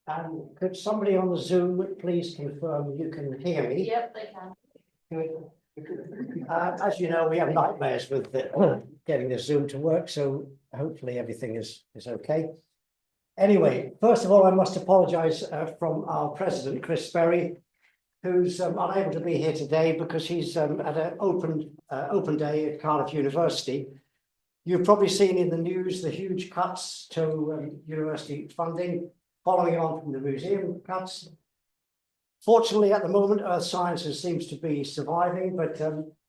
And could somebody on the Zoom please confirm you can hear me? Yep, they can. As you know, we have nightmares with getting the Zoom to work, so hopefully everything is okay. Anyway, first of all, I must apologise from our president, Chris Berry, who's unable to be here today because he's at an open day at Cardiff University. You've probably seen in the news the huge cuts to university funding, following on from the museum cuts. Fortunately, at the moment, Earth Sciences seems to be surviving, but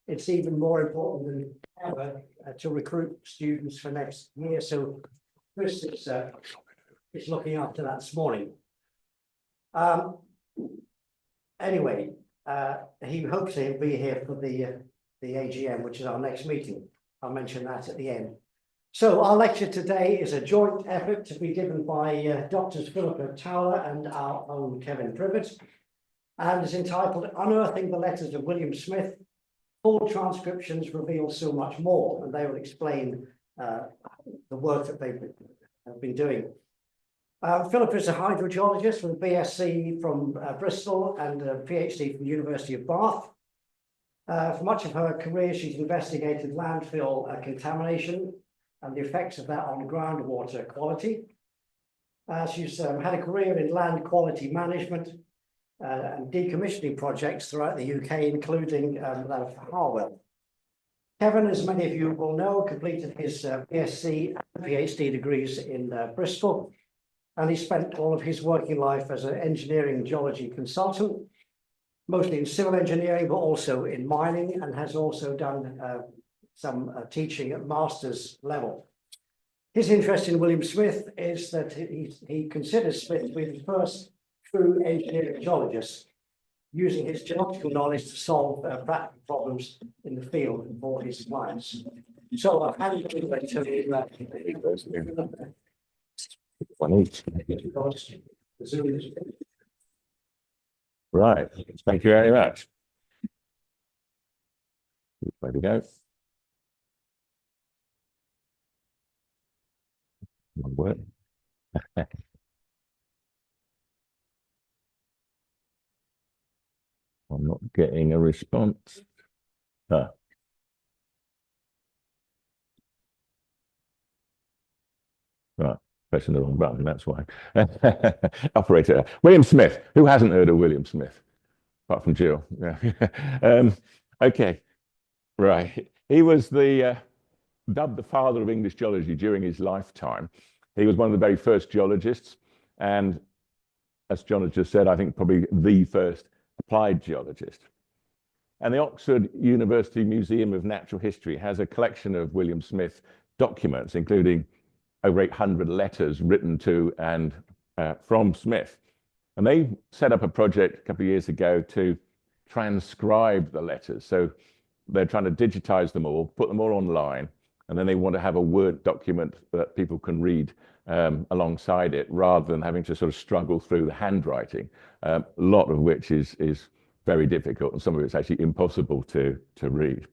it's even more important than ever to recruit students for next year. So Chris is looking after that this morning. Anyway, he hopes he'll be here for the AGM, which is our next meeting. I'll mention that at the end. So our lecture today is a joint effort to be given by Doctors Phillipa, Towler and our own Kevin Privet, and is entitled Unearthing the Letters of William Smith. Full transcriptions reveal so much more, and they will explain the work that they've been doing. Phillipa is a hydrogeologist with a BSc from Bristol and a PhD from the University of Bath. For much of her career, she's investigated landfill contamination and the effects of that on groundwater quality. She's had a career in land quality management and decommissioning projects throughout the UK, including that of Harwell. Kevin, as many of you will know, completed his BSc and PhD degrees in Bristol, and he spent all of his working life as an engineering geology consultant, mostly in civil engineering, but also in mining, and has also done some teaching at master's level. His interest in William Smith is that he considers Smith to be the first true engineering geologist, using his geological knowledge to solve practical problems in the field for his clients. So I'll hand it over to One each. Right. Thank you very much. Where we go. One word. I'm not getting a response. Ah. Right, pressing the wrong button, that's why. Operator. William Smith. Who hasn't heard of William Smith? Apart from Jill. Yeah. Okay. Right. He was dubbed the father of English geology during his lifetime. He was one of the very first geologists, and as John has just said, I think probably the first applied geologist. And the Oxford University Museum of Natural History has a collection of William Smith documents, including over 800 letters written to and from Smith. And they set up a project a couple of years ago to transcribe the letters. So they're trying to digitize them all, put them all online, and then they want to have a Word document that people can read alongside it, rather than having to sort of struggle through the handwriting, a lot of which is very difficult, and some of it's actually impossible to read.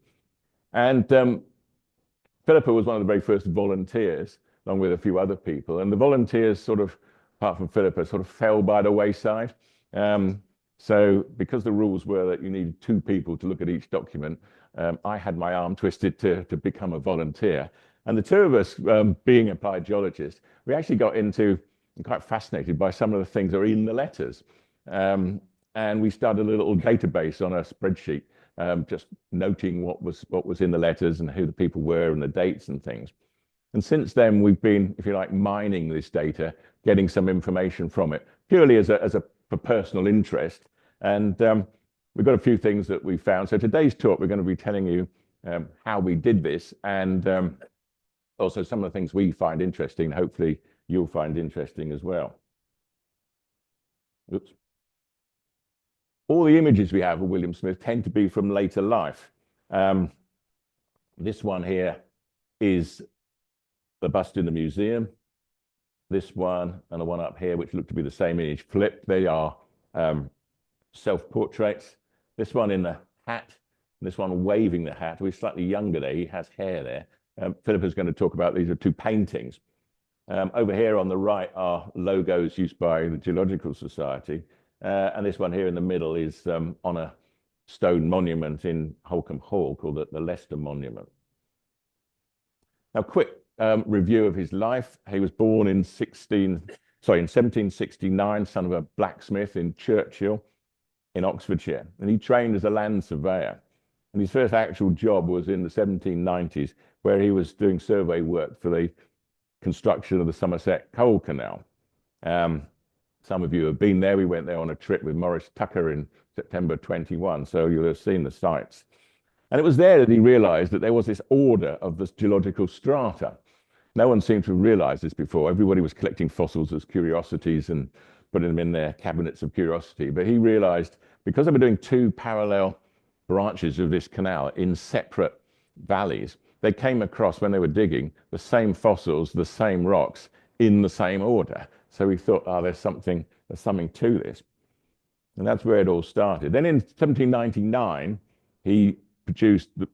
And Phillipa was one of the very first volunteers, along with a few other people, and the volunteers sort of, apart from Phillipa, sort of fell by the wayside. So because the rules were that you needed 2 people to look at each document, I had my arm twisted to become a volunteer. And the 2 of us, being applied geologists, we actually got into and quite fascinated by some of the things that are in the letters. And we started a little database on a spreadsheet, just noting what was in the letters and who the people were and the dates and things. And since then, we've been, if you like, mining this data, getting some information from it, purely for personal interest. And we've got a few things that we found. So today's talk, we're going to be telling you how we did this, and also some of the things we find interesting. Hopefully, you'll find interesting as well. Oops. All the images we have of William Smith tend to be from later life. This one here is the bust in the museum. This one and the one up here, which look to be the same image, flipped. They are self-portraits. This one in the hat, and this one waving the hat. He's slightly younger there. He has hair there. Phillipa is going to talk about these are 2 paintings. Over here on the right are logos used by the Geological Society. And this one here in the middle is on a stone monument in Holcombe Hall called the Leicester Monument. Now, quick review of his life. He was born in 1769, son of a blacksmith in Churchill in Oxfordshire. And he trained as a land surveyor. And his first actual job was in the 1790s, where he was doing survey work for the construction of the Somerset Coal Canal. Some of you have been there. We went there on a trip with Maurice Tucker in September 21, so you'll have seen the sites. And it was there that he realized that there was this order of the geological strata. No one seemed to have realized this before. Everybody was collecting fossils as curiosities and putting them in their cabinets of curiosity. But he realized, because they were doing two parallel branches of this canal in separate valleys, they came across, when they were digging, the same fossils, the same rocks in the same order. So he thought, oh, there's something to this. And that's where it all started. Then in 1799, he produced the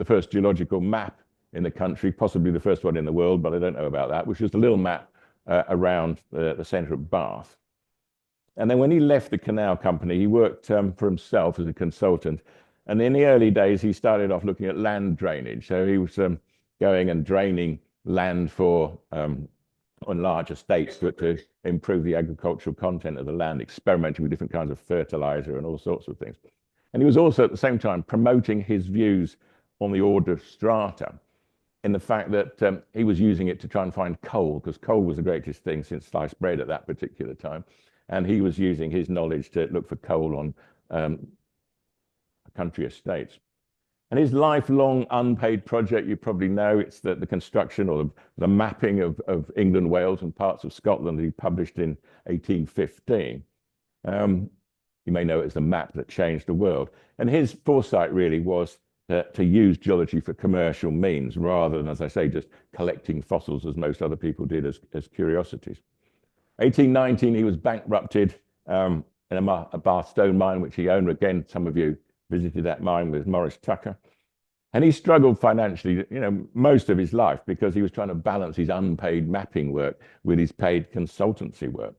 first geological map in the country, possibly the first one in the world, but I don't know about that, which was a little map around the centre of Bath. And then when he left the canal company, he worked for himself as a consultant. And in the early days, he started off looking at land drainage. So he was going and draining land for on large estates to improve the agricultural content of the land, experimenting with different kinds of fertilizer and all sorts of things. And he was also at the same time promoting his views on the order of strata, in the fact that he was using it to try and find coal, because coal was the greatest thing since sliced bread at that particular time. And he was using his knowledge to look for coal on country estates. And his lifelong unpaid project, you probably know, it's the construction or the mapping of England, Wales, and parts of Scotland that he published in 1815. You may know it as the map that changed the world. And his foresight really was to use geology for commercial means, rather than, as I say, just collecting fossils as most other people did as curiosities. 1819, he was bankrupted in a Bath stone mine, which he owned. Again, some of you visited that mine with Maurice Tucker. And he struggled financially, most of his life, because he was trying to balance his unpaid mapping work with his paid consultancy work.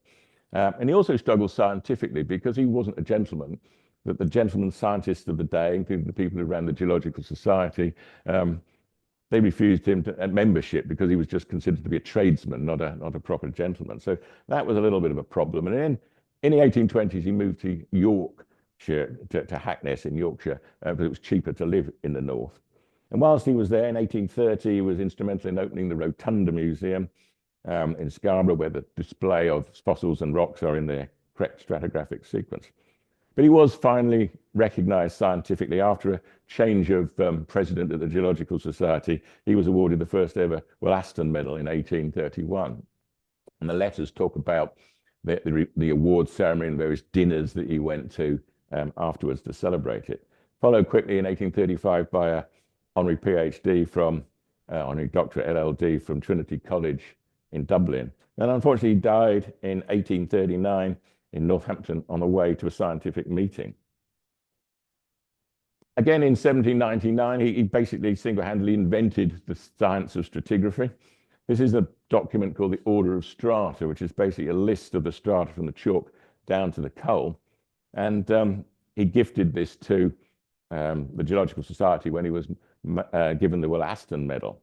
And he also struggled scientifically, because he wasn't a gentleman, that the gentlemen scientists of the day, including the people who ran the Geological Society, they refused him membership because he was just considered to be a tradesman, not a proper gentleman. So that was a little bit of a problem. And in the 1820s, he moved to Yorkshire, to Hackness in Yorkshire, because it was cheaper to live in the north. And whilst he was there in 1830, he was instrumental in opening the Rotunda Museum in Scarborough, where the display of fossils and rocks are in their correct stratigraphic sequence. But he was finally recognized scientifically after a change of president of the Geological Society. He was awarded the first ever Wollaston Medal in 1831. And the letters talk about the award ceremony and various dinners that he went to afterwards to celebrate it. Followed quickly in 1835 by a honorary PhD from honorary doctorate LLD from Trinity College in Dublin. And unfortunately, he died in 1839 in Northampton on the way to a scientific meeting. Again, in 1799, he basically single-handedly invented the science of stratigraphy. This is a document called the Order of Strata, which is basically a list of the strata from the chalk down to the coal. And he gifted this to the Geological Society when he was given the Wollaston Medal.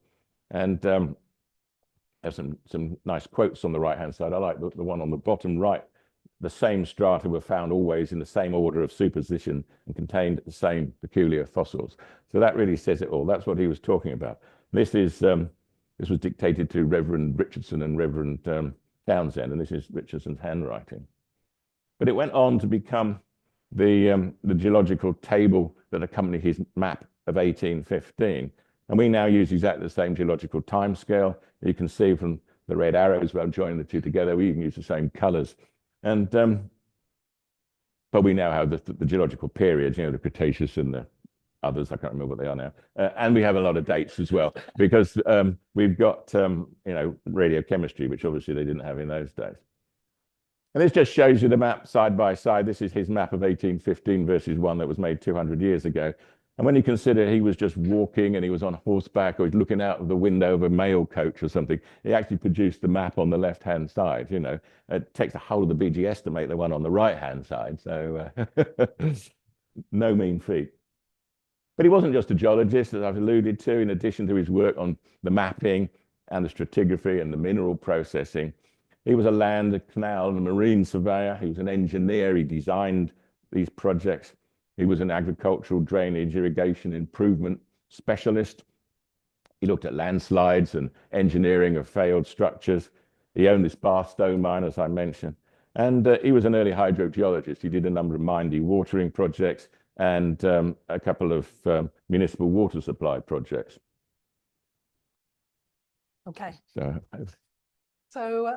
And there's some nice quotes on the right-hand side. I like the one on the bottom right. The same strata were found always in the same order of superposition and contained the same peculiar fossils. So that really says it all. That's what he was talking about. This was dictated to Reverend Richardson and Reverend Townsend, and this is Richardson's handwriting. But it went on to become the geological table that accompanied his map of 1815. And we now use exactly the same geological timescale. You can see from the red arrows where I'm joining the two together, we even use the same colors. And but we now have the geological periods, the Cretaceous and the others. I can't remember what they are now. And we have a lot of dates as well, because we've got radiochemistry, which obviously they didn't have in those days. And this just shows you the map side by side. This is his map of 1815 versus one that was made 200 years ago. And when you consider he was just walking and he was on horseback or he's looking out of the window of a mail coach or something, he actually produced the map on the left-hand side. You know, it takes the whole of the BGS to make the one on the right-hand side. So no mean feat. But he wasn't just a geologist, as I've alluded to. In addition to his work on the mapping and the stratigraphy and the mineral processing, he was a land, a canal, and a marine surveyor. He was an engineer. He designed these projects. He was an agricultural drainage irrigation improvement specialist. He looked at landslides and engineering of failed structures. He owned this Barstow mine, as I mentioned. And he was an early hydrogeologist. He did a number of mine dewatering projects and a couple of municipal water supply projects. Okay. So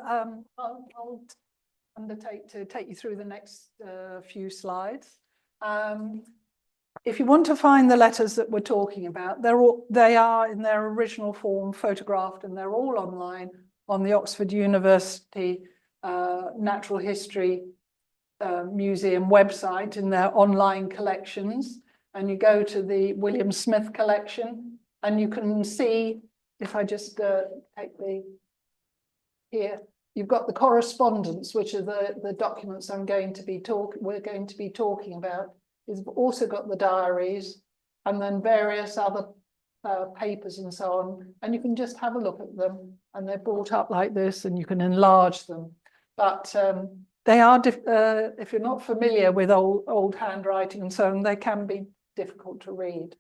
I'll undertake to take you through the next few slides. If you want to find the letters that we're talking about, they are in their original form photographed, and they're all online on the Oxford University Natural History Museum website in their online collections. And you go to the William Smith collection, and you can see, if I just take the here, you've got the correspondence, which are the documents we're going to be talking about. You've also got the diaries and then various other papers and so on. And you can just have a look at them, and they're brought up like this, and you can enlarge them. But they are, if you're not familiar with old handwriting and so on, they can be difficult to read.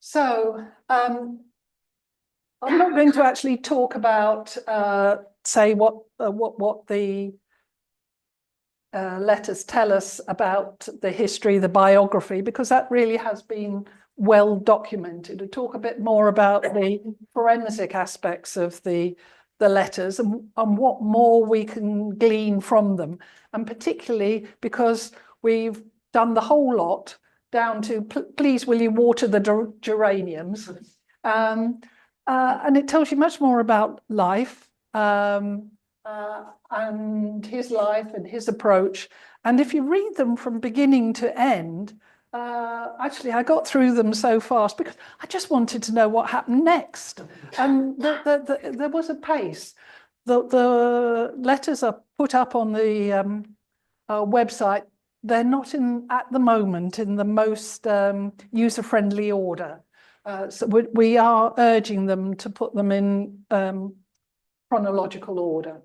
So I'm not going to actually talk about, say, what the letters tell us about the history, the biography, because that really has been well documented. To talk a bit more about the forensic aspects of the letters and what more we can glean from them, and particularly because we've done the whole lot down to please will you water the geraniums. And it tells you much more about life and his life and his approach. And if you read them from beginning to end, actually, I got through them so fast because I just wanted to know what happened next. And there was a pace. The letters are put up on the website. They're not at the moment in the most user-friendly order. So we are urging them to put them in chronological order.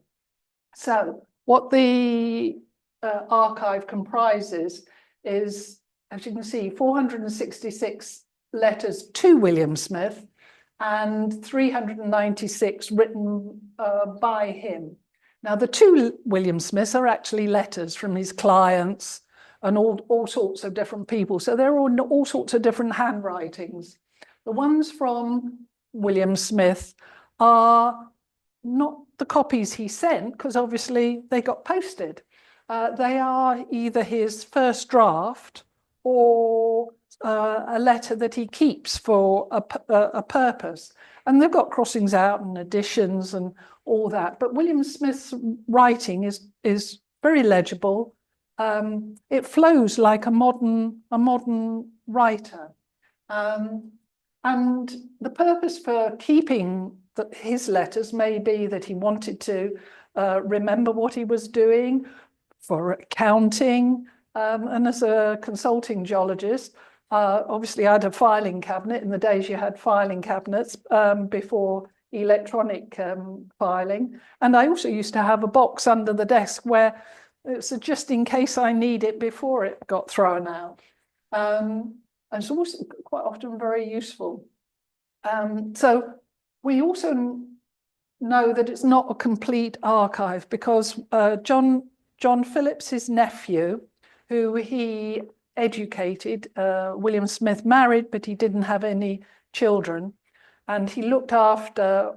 So what the archive comprises is, as you can see, 466 letters to William Smith and 396 written by him. Now, the two William Smiths are actually letters from his clients and all sorts of different people. So they're all sorts of different handwritings. The ones from William Smith are not the copies he sent, because obviously they got posted. They are either his first draft or a letter that he keeps for a purpose. And they've got crossings out and additions and all that. But William Smith's writing is very legible. It flows like a modern writer. And the purpose for keeping his letters may be that he wanted to remember what he was doing for accounting. And as a consulting geologist, obviously I had a filing cabinet in the days you had filing cabinets before electronic filing. And I also used to have a box under the desk where it's just in case I need it before it got thrown out. And it's also quite often very useful. So we also know that it's not a complete archive because John Phillips, his nephew, who he educated, William Smith married, but he didn't have any children. And he looked after,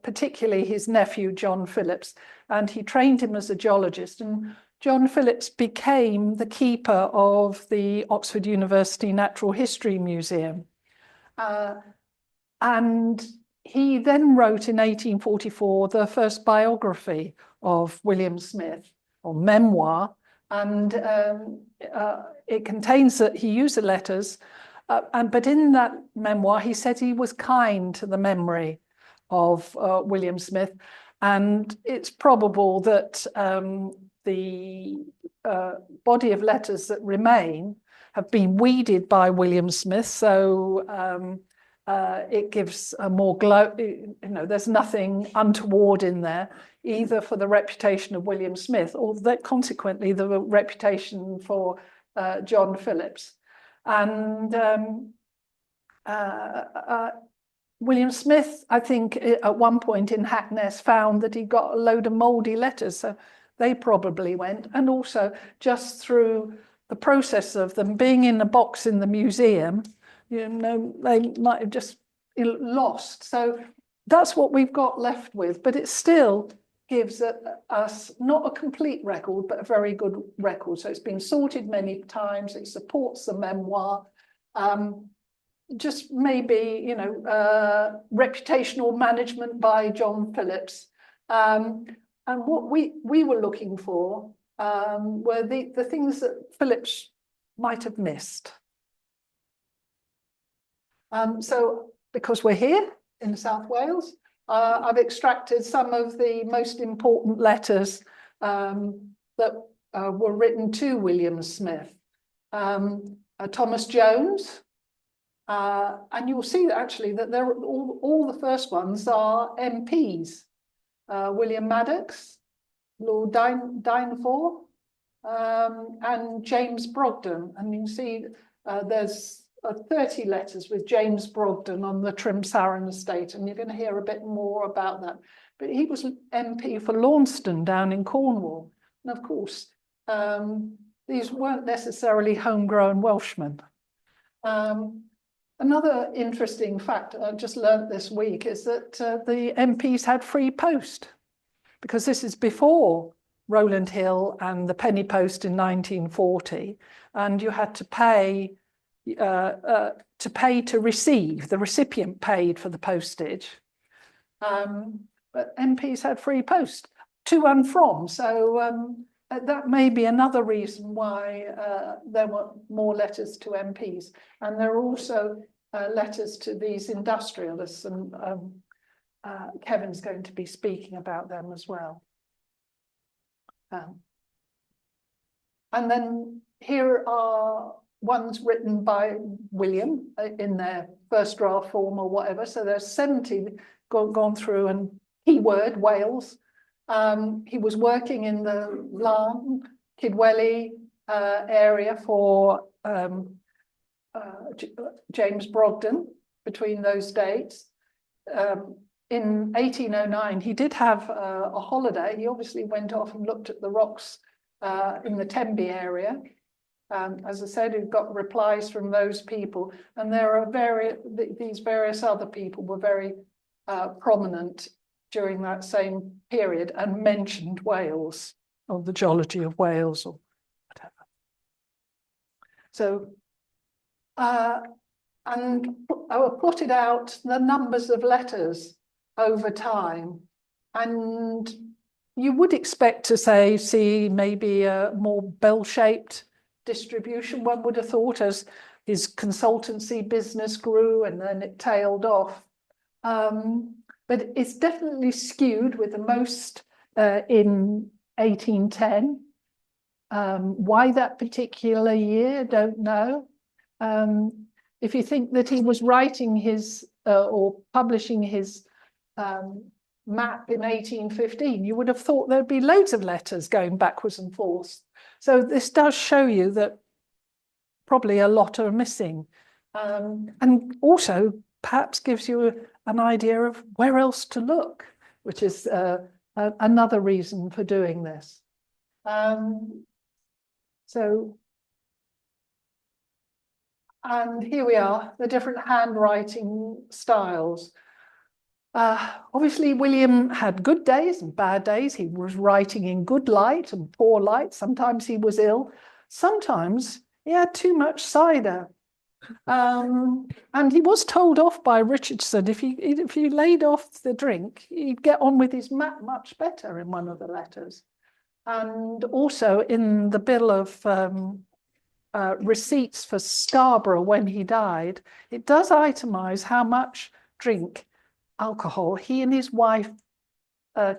particularly his nephew, John Phillips, and he trained him as a geologist. And John Phillips became the keeper of the Oxford University Natural History Museum. And he then wrote in 1844 the first biography of William Smith, or memoir, and it contains that he used the letters, but in that memoir he said he was kind to the memory of William Smith, and it's probable that the body of letters that remain have been weeded by William Smith, so it gives a more there's nothing untoward in there, either for the reputation of William Smith or that consequently the reputation for John Phillips. And William Smith, I think, at one point in Hackness found that he got a load of mouldy letters, so they probably went. And also, just through the process of them being in a box in the museum, they might have just lost. So that's what we've got left with, but it still gives us not a complete record, but a very good record. So it's been sorted many times. It supports the memoir. Just maybe, reputational management by John Phillips. And what we were looking for were the things that Phillips might have missed. So because we're here in South Wales, I've extracted some of the most important letters that were written to William Smith. Thomas Jones, and you'll see that actually that they're all the first ones are MPs. William Maddox, Lord Dynevor, and James Brogden. And you can see there's 30 letters with James Brogden on the Trimsaran estate, and you're going to hear a bit more about that. But he was MP for Launceston down in Cornwall. And of course, these weren't necessarily homegrown Welshmen. Another interesting fact I just learnt this week is that the MPs had free post, because this is before Rowland Hill and the penny post in 1940, and you had to pay to receive. The recipient paid for the postage, but MPs had free post to and from. So that may be another reason why there were more letters to MPs, and there are also letters to these industrialists, and Kevin's going to be speaking about them as well. And then here are ones written by William in their first draft form or whatever. So there's 70 gone through, and keyword Wales. He was working in the Larne, Kidwelly area for James Brogden between those dates. In 1809, he did have a holiday. He obviously went off and looked at the rocks in the Tenby area. As I said, he got replies from those people, and there are these various other people were very prominent during that same period and mentioned Wales, or the geology of Wales, or whatever. So, and I plotted out the numbers of letters over time, and you would expect to see maybe a more bell-shaped distribution, one would have thought, as his consultancy business grew and then it tailed off. But it's definitely skewed, with the most in 1810. Why that particular year, don't know. If you think that he was writing his or publishing his map in 1815, you would have thought there'd be loads of letters going backwards and forth. So this does show you that probably a lot are missing, and also perhaps gives you an idea of where else to look, which is another reason for doing this. And here we are, the different handwriting styles. Obviously, William had good days and bad days. He was writing in good light and poor light. Sometimes he was ill. Sometimes he had too much cider. And he was told off by Richardson, if he laid off the drink, he'd get on with his map much better, in one of the letters. And also in the bill of receipts for Scarborough when he died, it does itemize how much alcohol he and his wife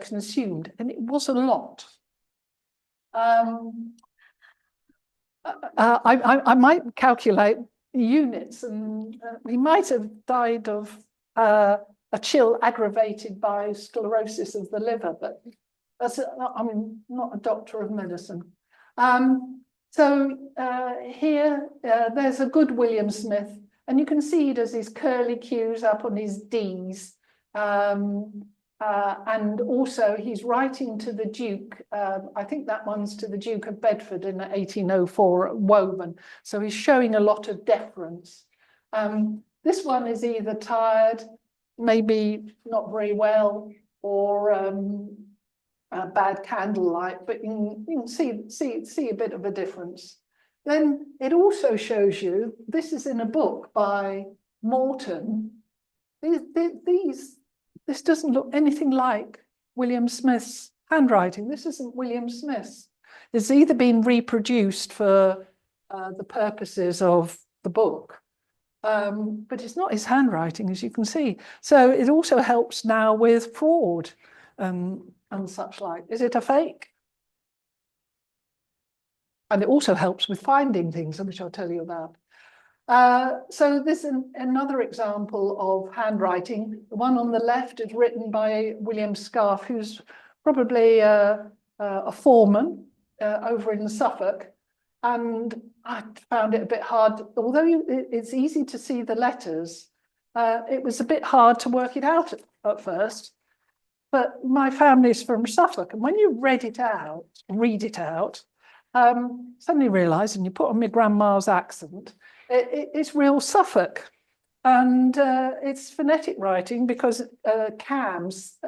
consumed, and it was a lot. I might calculate units, and he might have died of a chill aggravated by sclerosis of the liver, but I'm not a doctor of medicine. Here, there's a good William Smith, and you can see he does his curly cues up on his D's. And also he's writing to the Duke, I think that one's to the Duke of Bedford in 1804 at Woburn. So he's showing a lot of deference. This one is either tired, maybe not very well, or bad candlelight, but you can see a bit of a difference. Then it also shows you, this is in a book by Morton. This doesn't look anything like William Smith's handwriting. This isn't William Smith's. It's either been reproduced for the purposes of the book, but it's not his handwriting, as you can see. So it also helps now with fraud and such like. Is it a fake? And it also helps with finding things, which I'll tell you about. So this is another example of handwriting. The one on the left is written by William Scarfe, who's probably a foreman over in Suffolk. And I found it a bit hard, although it's easy to see the letters, it was a bit hard to work it out at first. But my family's from Suffolk, and when you read it out, suddenly realised, and you put on my grandma's accent, it's real Suffolk, and it's phonetic writing because CAMS,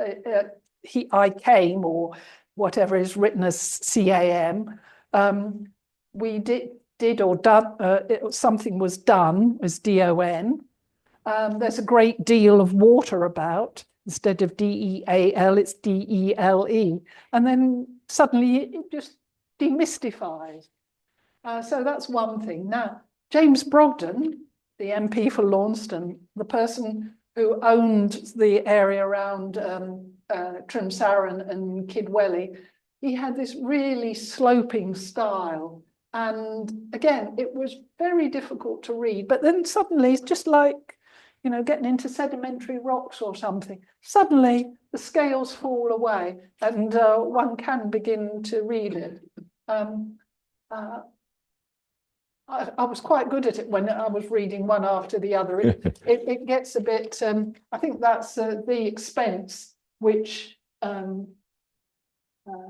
I came, or whatever is written as CAM. We did or done, something was done as DON. There's a great deal of water about. Instead of DEAL, it's DELE. And then suddenly it just demystifies. So that's one thing. Now, James Brogden, the MP for Launceston, the person who owned the area around Trimsaran and Kidwelly, he had this really sloping style. And again, it was very difficult to read. But then suddenly, it's just like, you know, getting into sedimentary rocks or something. Suddenly, the scales fall away and one can begin to read it. I was quite good at it when I was reading one after the other. It gets a bit, I think that's the expense, which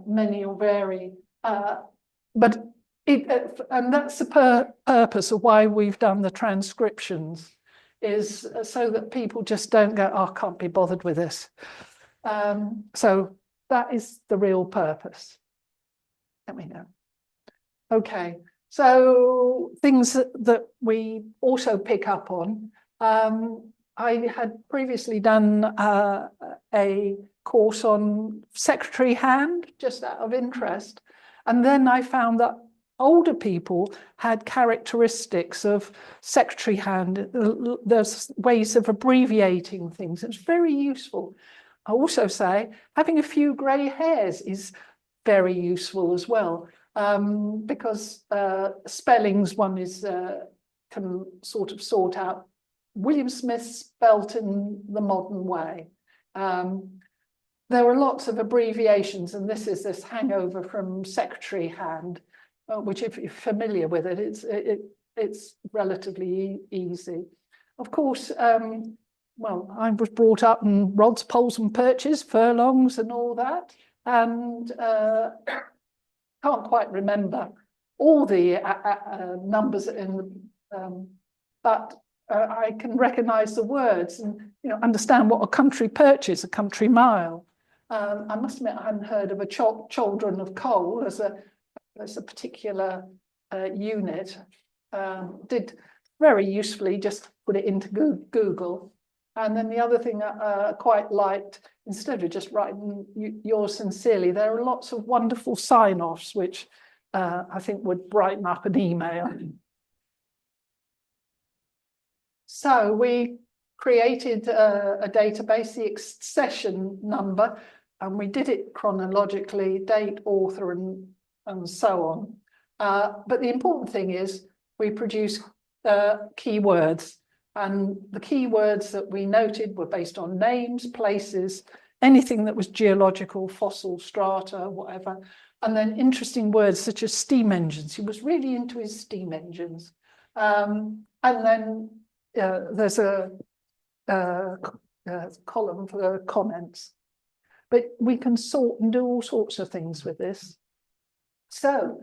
many will vary. But and that's the purpose of why we've done the transcriptions, is so that people just don't go, oh, I can't be bothered with this. So that is the real purpose. Let me know. Okay, so things that we also pick up on. I had previously done a course on secretary hand, just out of interest. And then I found that older people had characteristics of secretary hand. There's ways of abbreviating things. It's very useful. I also say having a few grey hairs is very useful as well, because spellings one is can sort of sort out. William Smith spelt in the modern way. There are lots of abbreviations, and this is this hangover from secretary hand, which if you're familiar with it, it's relatively easy. Of course, well, I was brought up in rods, poles and perches, furlongs and all that, and can't quite remember all the numbers in the, but I can recognise the words and, you know, understand what a country perch is, a country mile. I must admit I hadn't heard of a chaldron of coal as a particular unit. Did very usefully just put it into Google. And then the other thing I quite liked, instead of just writing yours sincerely, there are lots of wonderful sign-offs, which I think would brighten up an email. So we created a database, the accession number, and we did it chronologically, date, author, and so on. But the important thing is we produce keywords, and the keywords that we noted were based on names, places, anything that was geological, fossil, strata, whatever, and then interesting words such as steam engines. He was really into his steam engines. And then there's a column for comments. But we can sort and do all sorts of things with this. So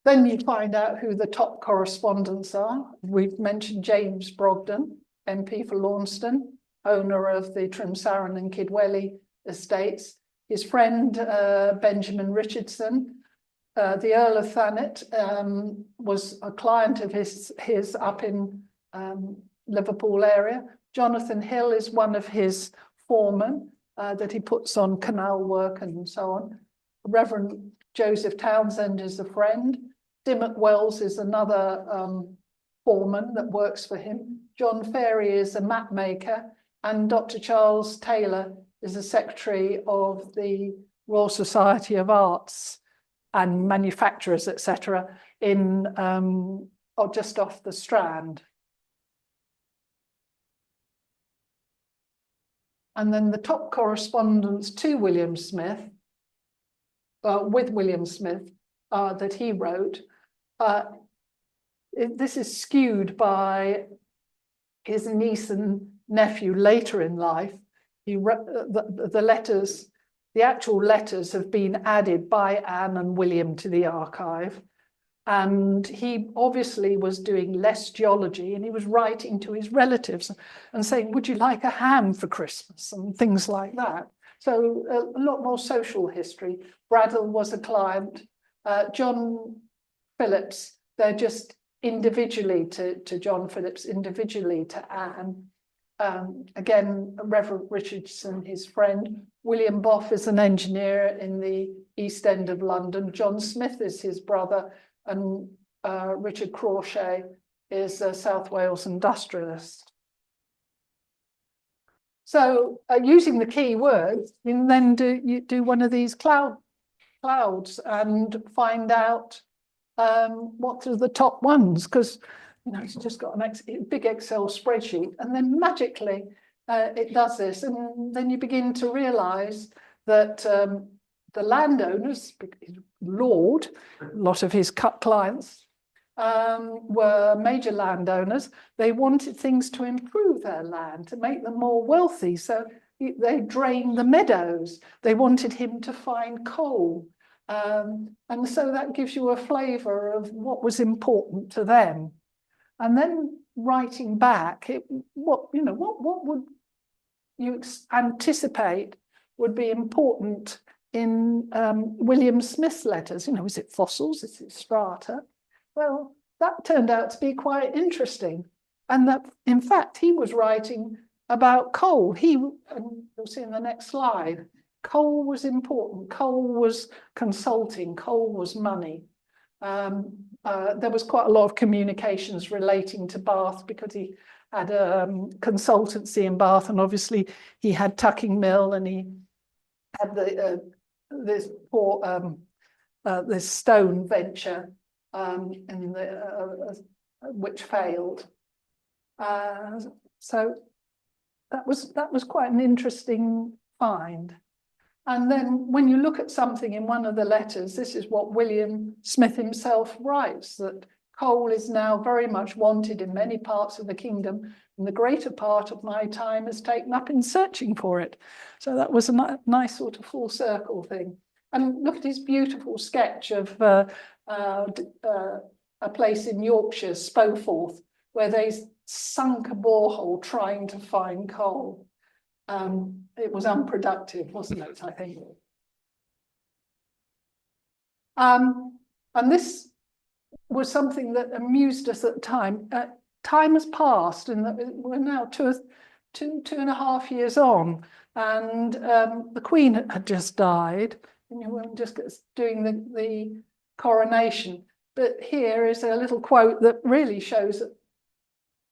then you find out who the top correspondents are. We've mentioned James Brogden, MP for Launceston, owner of the Trimsaran and Kidwelly estates. His friend, Benjamin Richardson, the Earl of Thanet, was a client of his up in Liverpool area. Jonathan Hill is one of his foremen that he puts on canal work and so on. Reverend Joseph Townsend is a friend. Dimmock Wells is another foreman that works for him. John Ferry is a map maker, and Dr. Charles Taylor is a secretary of the Royal Society of Arts and Manufacturers, etc., in or just off the Strand. And then the top correspondence to William Smith, with William Smith, that he wrote, this is skewed by his niece and nephew later in life. He wrote the letters, the actual letters have been added by Anne and William to the archive. And he obviously was doing less geology, and he was writing to his relatives and saying, would you like a ham for Christmas, and things like that. So a lot more social history. Bradell was a client. John Phillips, they're just individually to John Phillips, individually to Anne. Again, Reverend Richardson, his friend. William Boff is an engineer in the East End of London. John Smith is his brother, and Richard Crawshay is a South Wales industrialist. So using the key words, you can then do one of these clouds and find out what are the top ones, because it's just got a big Excel spreadsheet, and then magically it does this, and then you begin to realise that the landowners, Lord, a lot of his clients were major landowners. They wanted things to improve their land, to make them more wealthy, so they drained the meadows. They wanted him to find coal. And so that gives you a flavour of what was important to them. And then writing back, what would you anticipate would be important in William Smith's letters? Is it fossils? Is it strata? Well, that turned out to be quite interesting. And that, in fact, he was writing about coal. And you'll see in the next slide, coal was important. Coal was consulting. Coal was money. There was quite a lot of communications relating to Bath, because he had a consultancy in Bath, and obviously he had Tucking Mill, and he had this stone venture which failed. So that was quite an interesting find. And then when you look at something in one of the letters, this is what William Smith himself writes, that coal is now very much wanted in many parts of the kingdom, and the greater part of my time is taken up in searching for it. So that was a nice sort of full circle thing. And look at his beautiful sketch of a place in Yorkshire, Spoforth, where they sunk a borehole trying to find coal. It was unproductive, wasn't it, I think? And this was something that amused us at the time. Time has passed, and we're now two and a half years on, and the Queen had just died, and we were just doing the coronation. But here is a little quote that really shows that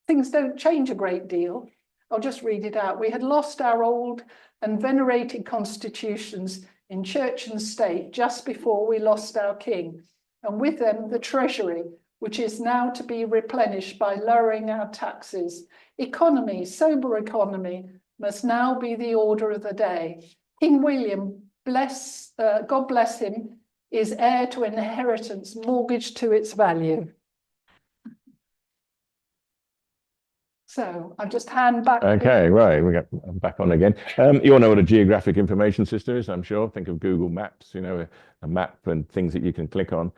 things don't change a great deal. I'll just read it out. We had lost our old and venerated constitutions in church and state just before we lost our king, and with them the treasury, which is now to be replenished by lowering our taxes. Economy, sober economy, must now be the order of the day. King William, God bless him, is heir to an inheritance mortgaged to its value. So I'll just hand back. Okay, right, I'm back on again. You all know what a geographic information system is, I'm sure. Think of Google Maps, you know, a map and things that you can click on.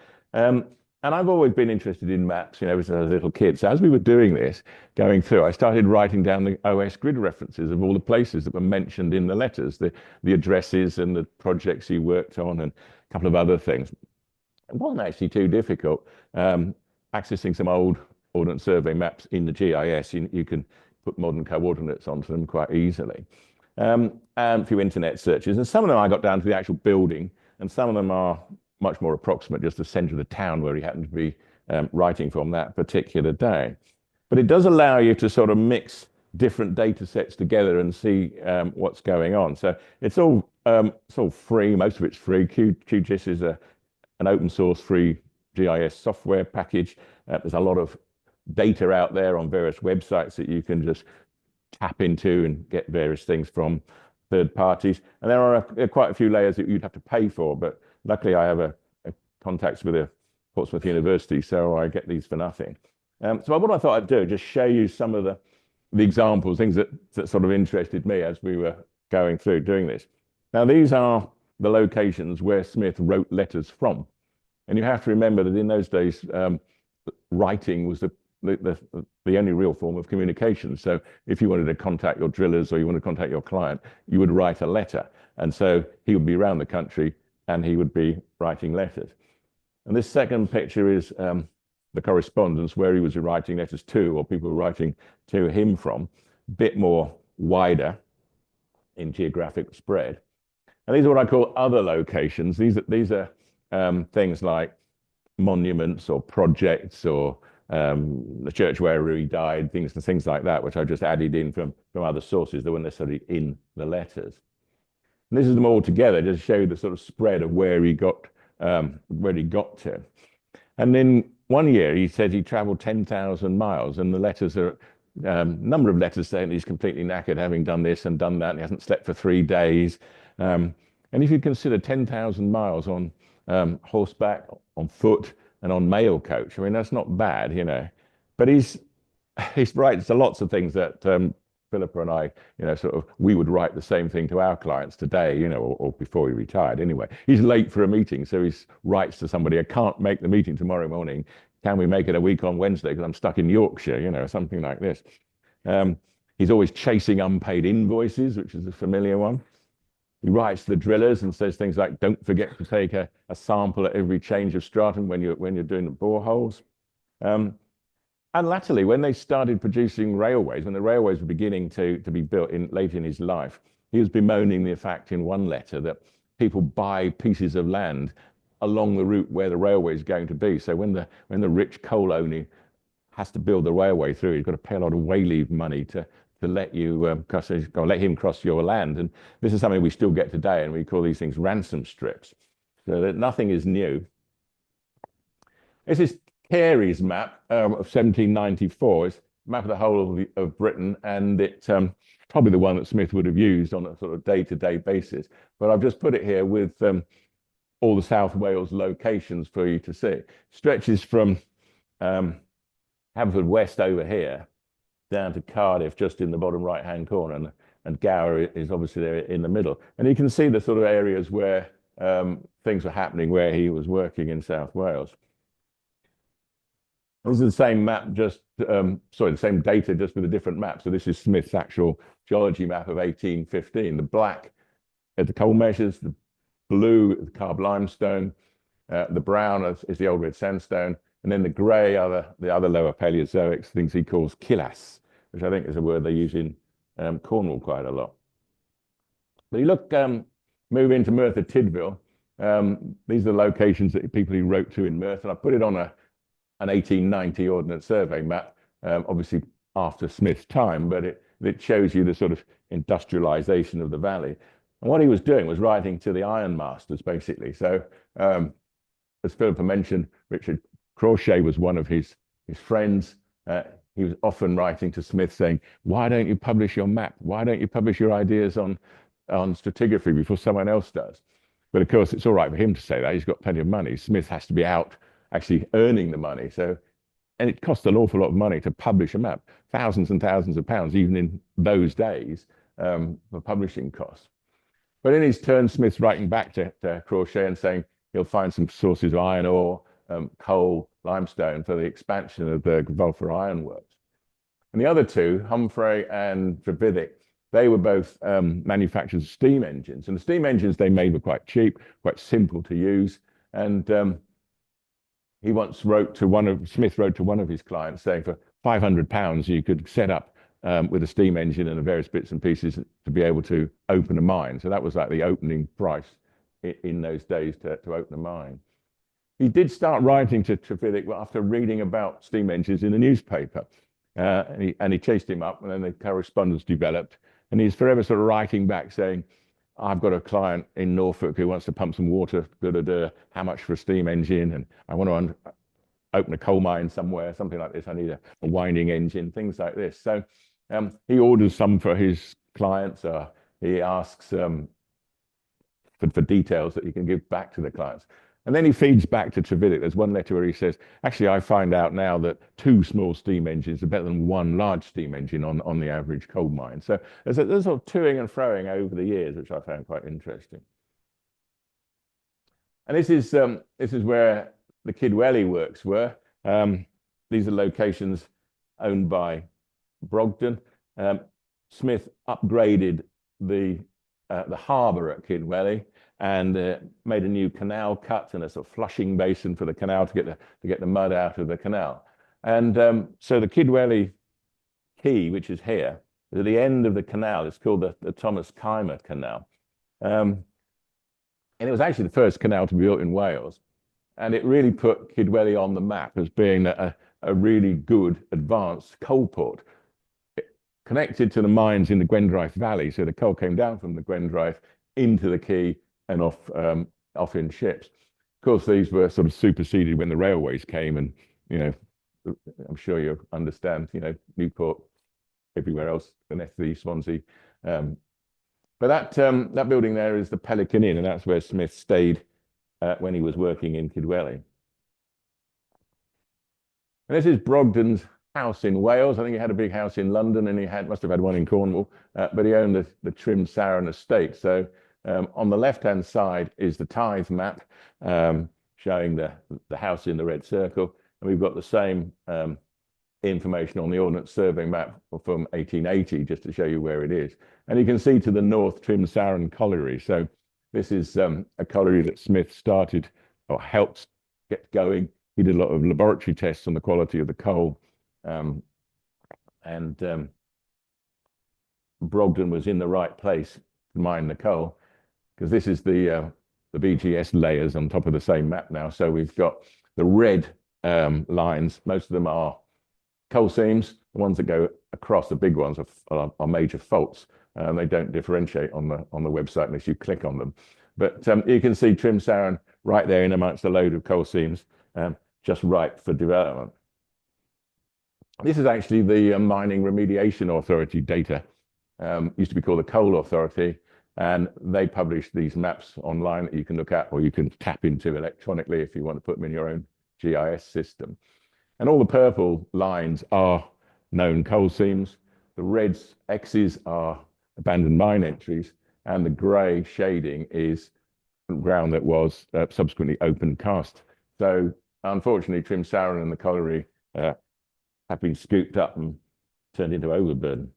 And I've always been interested in maps, you know, as a little kid. So as we were doing this, going through, I started writing down the OS grid references of all the places that were mentioned in the letters, the addresses and the projects you worked on and a couple of other things. It wasn't actually too difficult. Accessing some old Ordnance Survey maps in the GIS, you can put modern coordinates onto them quite easily. And a few internet searches. And some of them I got down to the actual building, and some of them are much more approximate, just the center of the town where he happened to be writing from that particular day. But it does allow you to sort of mix different data sets together and see what's going on. So it's all free, most of it's free. QGIS is an open source free GIS software package. There's a lot of data out there on various websites that you can just tap into and get various things from third parties. And there are quite a few layers that you'd have to pay for, but luckily I have a contacts with a Portsmouth University, so I get these for nothing. So what I thought I'd do, just show you some of the examples, things that sort of interested me as we were going through doing this. Now, these are the locations where Smith wrote letters from. And you have to remember that in those days, writing was the only real form of communication. So if you wanted to contact your drillers or you wanted to contact your client, you would write a letter. And so he would be around the country and he would be writing letters. And this second picture is the correspondence where he was writing letters to, or people were writing to him from, a bit more wider in geographic spread. And these are what I call other locations. These are things like monuments or projects or the church where he died, things like that, which I just added in from other sources that weren't necessarily in the letters. And this is them all together just to show you the sort of spread of where he got to. And then one year he said he traveled 10,000 miles, and the letters are number of letters saying he's completely knackered, having done this and done that, and he hasn't slept for 3 days. And if you consider 10,000 miles on horseback, on foot, and on mail coach, I mean, that's not bad, you know. But he's writes lots of things that Phillipa and I, you know, we would write the same thing to our clients today, you know, or before he retired anyway. He's late for a meeting, so he writes to somebody, I can't make the meeting tomorrow morning. Can we make it a week on Wednesday because I'm stuck in Yorkshire, you know, something like this. He's always chasing unpaid invoices, which is a familiar one. He writes to the drillers and says things like, don't forget to take a sample at every change of stratum when you're doing the boreholes. And latterly, when they started producing railways, when the railways were beginning to be built late in his life, he was bemoaning the fact in one letter that people buy pieces of land along the route where the railway is going to be. So when the rich coal owner has to build the railway through, he's got to pay a lot of wayleave money to let you let him cross your land. And this is something we still get today, and we call these things ransom strips. So that nothing is new. This is Carey's map of 1794. It's a map of the whole of Britain, and it's probably the one that Smith would have used on a sort of day-to-day basis. But I've just put it here with all the South Wales locations for you to see. Stretches from Haverfordwest over here down to Cardiff, just in the bottom right-hand corner, and Gower is obviously there in the middle. And you can see the sort of areas where things were happening, where he was working in South Wales. This is the same map, the same data, just with a different map. So this is Smith's actual geology map of 1815. The black are the coal measures, the blue is the carb limestone, the brown is the old red sandstone, and then the grey are the other lower Paleozoics, things he calls kilas, which I think is a word they use in Cornwall quite a lot. But you look, move into Merthyr Tydfil. These are the locations that people who wrote to in Merthyr. I put it on an 1890 Ordnance Survey map, obviously after Smith's time, but it shows you the sort of industrialization of the valley. And what he was doing was writing to the ironmasters, basically. So, as Phillipa mentioned, Richard Crawshay was one of his friends. He was often writing to Smith saying, why don't you publish your map? Why don't you publish your ideas on stratigraphy before someone else does? But of course, it's all right for him to say that. He's got plenty of money. Smith has to be out actually earning the money. So, and it costs an awful lot of money to publish a map, thousands and thousands of pounds, even in those days, for publishing costs. But in his turn, Smith's writing back to Crawshay and saying he'll find some sources of iron ore, coal, limestone for the expansion of the Gwyllfryn Iron Works. And the other two, Humphrey and Privet, they were both manufacturers of steam engines. And the steam engines they made were quite cheap, quite simple to use. And he once Smith wrote to one of his clients saying for £500 you could set up with a steam engine and the various bits and pieces to be able to open a mine. So that was like the opening price in those days to open a mine. He did start writing to Privet after reading about steam engines in a newspaper. And he chased him up, and then the correspondence developed. And he's forever sort of writing back saying, I've got a client in Norfolk who wants to pump some water, how much for a steam engine? And I want to open a coal mine somewhere, something like this. I need a winding engine, things like this. So he orders some for his clients. He asks for details that he can give back to the clients. And then he feeds back to Privet. There's one letter where he says, actually, I find out now that 2 small steam engines are better than 1 large steam engine on the average coal mine. So there's a sort of toing and froing over the years, which I found quite interesting. And this is where the Kidwelly works were. These are locations owned by Brogden. Smith upgraded the harbour at Kidwelly and made a new canal cut and a sort of flushing basin for the canal to get the mud out of the canal. And so the Kidwelly Quay, which is here, is at the end of the canal. It's called the Thomas Keimer Canal. And it was actually the first canal to be built in Wales. And it really put Kidwelly on the map as being a really good advanced coal port. Connected to the mines in the Gwendryth Valley. So the coal came down from the Gwendryth into the quay and off in ships. Of course, these were sort of superseded when the railways came, and I'm sure you understand, Newport, everywhere else, Llanelli, Swansea. But that building there is the Pelican Inn, and that's where Smith stayed when he was working in Kidwelly. And this is Brogden's house in Wales. I think he had a big house in London, and he must have had one in Cornwall, but he owned the Trim Saran estate. So on the left-hand side is the tithe map showing the house in the red circle. And we've got the same information on the Ordnance Survey map from 1880, just to show you where it is. And you can see to the north Trim Saran Colliery. So this is a colliery that Smith started or helped get going. He did a lot of laboratory tests on the quality of the coal. Brogden was in the right place to mine the coal, because this is the BGS layers on top of the same map now. So we've got the red lines. Most of them are coal seams. The ones that go across, the big ones, are major faults. They don't differentiate on the website unless you click on them. But you can see Trim Saran right there in amongst a load of coal seams, just ripe for development. This is actually the Mining Remediation Authority data. Used to be called the Coal Authority, and they publish these maps online that you can look at, or you can tap into electronically if you want to put them in your own GIS system. And all the purple lines are known coal seams. The red X's are abandoned mine entries, and the grey shading is ground that was subsequently open cast. So unfortunately, Trim Saran and the colliery have been scooped up and turned into overburden.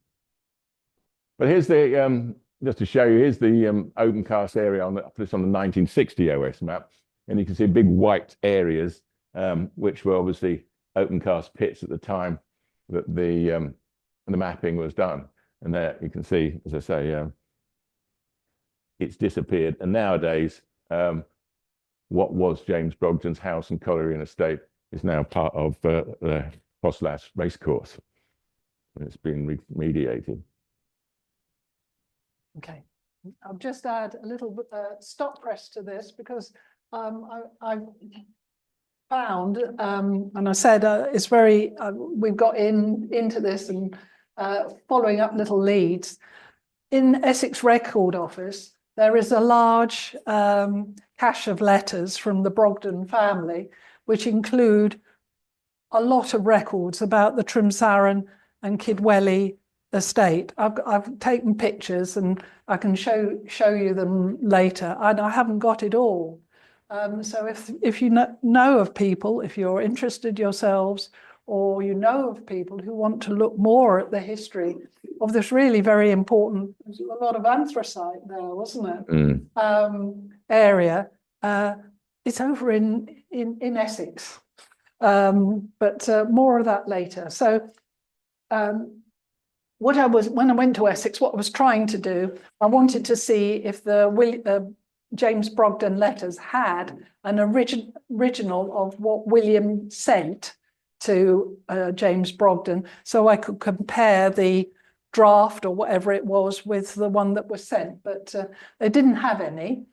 But here's the, just to show you, here's the open cast area I put this on the 1960 OS map. And you can see big white areas, which were obviously open cast pits at the time that the mapping was done. And there you can see, as I say, it's disappeared. And nowadays, what was James Brogden's house and colliery and estate is now part of the Poslas racecourse. And it's been remediated. Okay, I'll just add a little stop press to this because I found, and I said it's very, we've got into this and following up little leads. In Essex Record Office, there is a large cache of letters from the Brogden family, which include a lot of records about the Trimsaran and Kidwelly estate. I've taken pictures and I can show you them later, and I haven't got it all. So if you know of people, if you're interested yourselves, or you know of people who want to look more at the history of this really very important, there's a lot of anthracite there, wasn't it? Area. It's over in Essex, but more of that later. So when I went to Essex, what I was trying to do, I wanted to see if the James Brogden letters had an original of what William sent to James Brogden, so I could compare the draft or whatever it was with the one that was sent, but they didn't have any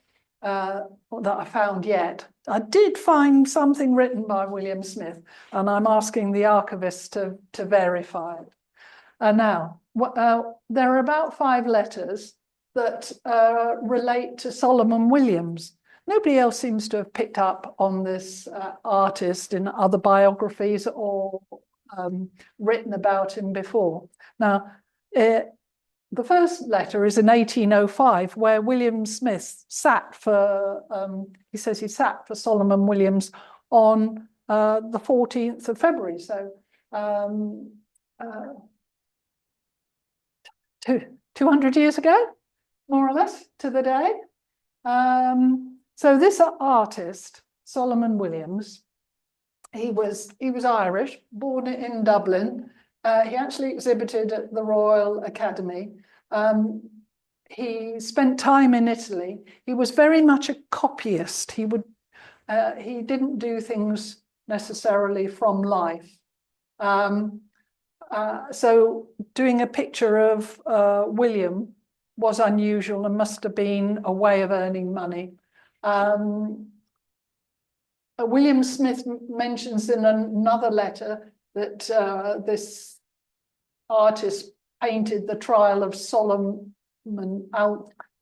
that I found yet. I did find something written by William Smith, and I'm asking the archivist to verify it. Now, there are about 5 letters that relate to Solomon Williams. Nobody else seems to have picked up on this artist in other biographies or written about him before. Now, the first letter is in 1805, where William Smith sat for, he says he sat for Solomon Williams on the 14th of February. So 200 years ago, more or less, to the day. So this artist, Solomon Williams, he was Irish, born in Dublin. He actually exhibited at the Royal Academy. He spent time in Italy. He was very much a copyist. He didn't do things necessarily from life. So doing a picture of William was unusual and must have been a way of earning money. William Smith mentions in another letter that this artist painted the trial of the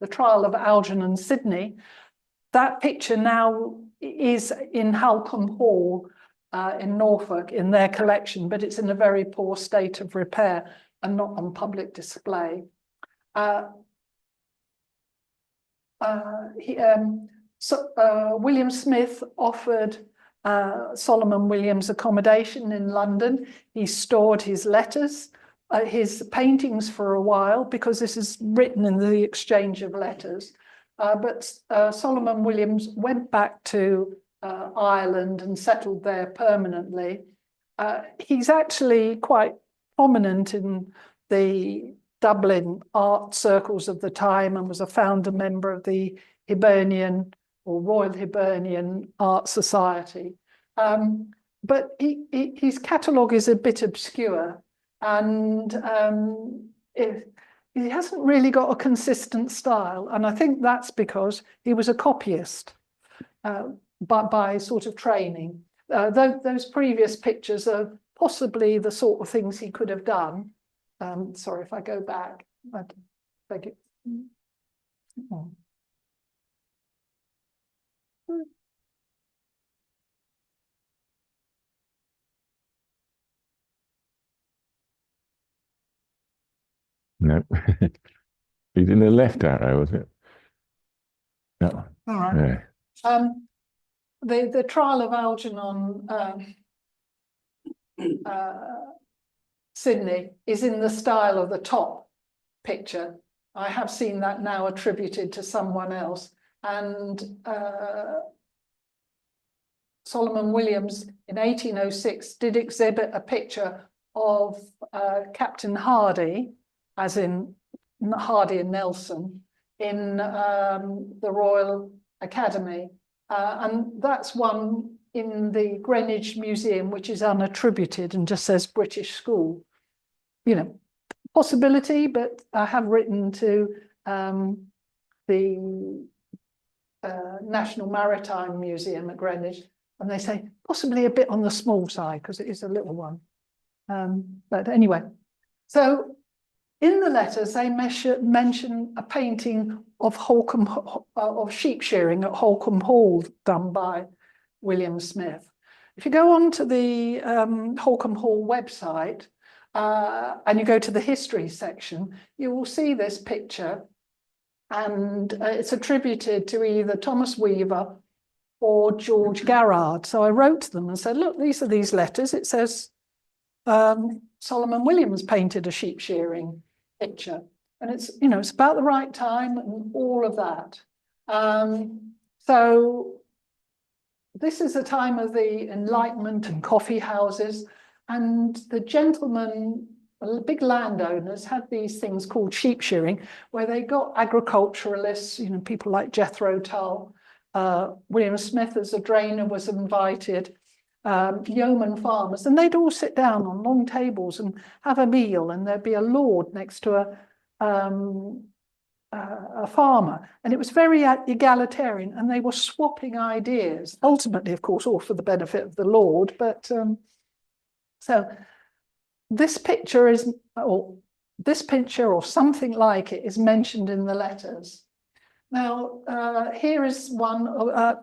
trial of Algernon Sidney. That picture now is in Halcombe Hall in Norfolk in their collection, but it's in a very poor state of repair and not on public display. William Smith offered Solomon Williams accommodation in London. He stored his letters, his paintings for a while, because this is written in the exchange of letters. But Solomon Williams went back to Ireland and settled there permanently. He's actually quite prominent in the Dublin art circles of the time and was a founder member of the Hibernian or Royal Hibernian Art Society. But his catalogue is a bit obscure, and he hasn't really got a consistent style. And I think that's because he was a copyist by sort of training. Those previous pictures are possibly the sort of things he could have done. Sorry, if I go back, I beg it. Oh. No, he's in the left arrow, was it? No. All right. Yeah. The trial of Algernon Sidney is in the style of the top picture. I have seen that now attributed to someone else. And Solomon Williams in 1806 did exhibit a picture of Captain Hardy as in Hardy and Nelson, in the Royal Academy. And that's one in the Greenwich Museum, which is unattributed and just says British School. You know, possibility, but I have written to the National Maritime Museum at Greenwich, and they say possibly a bit on the small side because it is a little one. But anyway, so in the letters they mention a painting of Holcombe of sheep shearing at Holcombe Hall done by William Smith. If you go on to the Holcombe Hall website and you go to the history section, you will see this picture, and it's attributed to either Thomas Weaver or George Garrard. So I wrote to them and said, look, these are these letters. It says Solomon Williams painted a sheep shearing picture. And it's, you know, it's about the right time and all of that. So this is a time of the Enlightenment and coffee houses. And the gentlemen, big landowners, had these things called sheep shearing, where they got agriculturalists, you know, people like Jethro Tull. William Smith as a drainer was invited, yeoman farmers, and they'd all sit down on long tables and have a meal, and there'd be a lord next to a farmer, and it was very egalitarian, and they were swapping ideas, ultimately, of course, all for the benefit of the lord. But so this picture is, or this picture or something like it is mentioned in the letters. Now, here is one,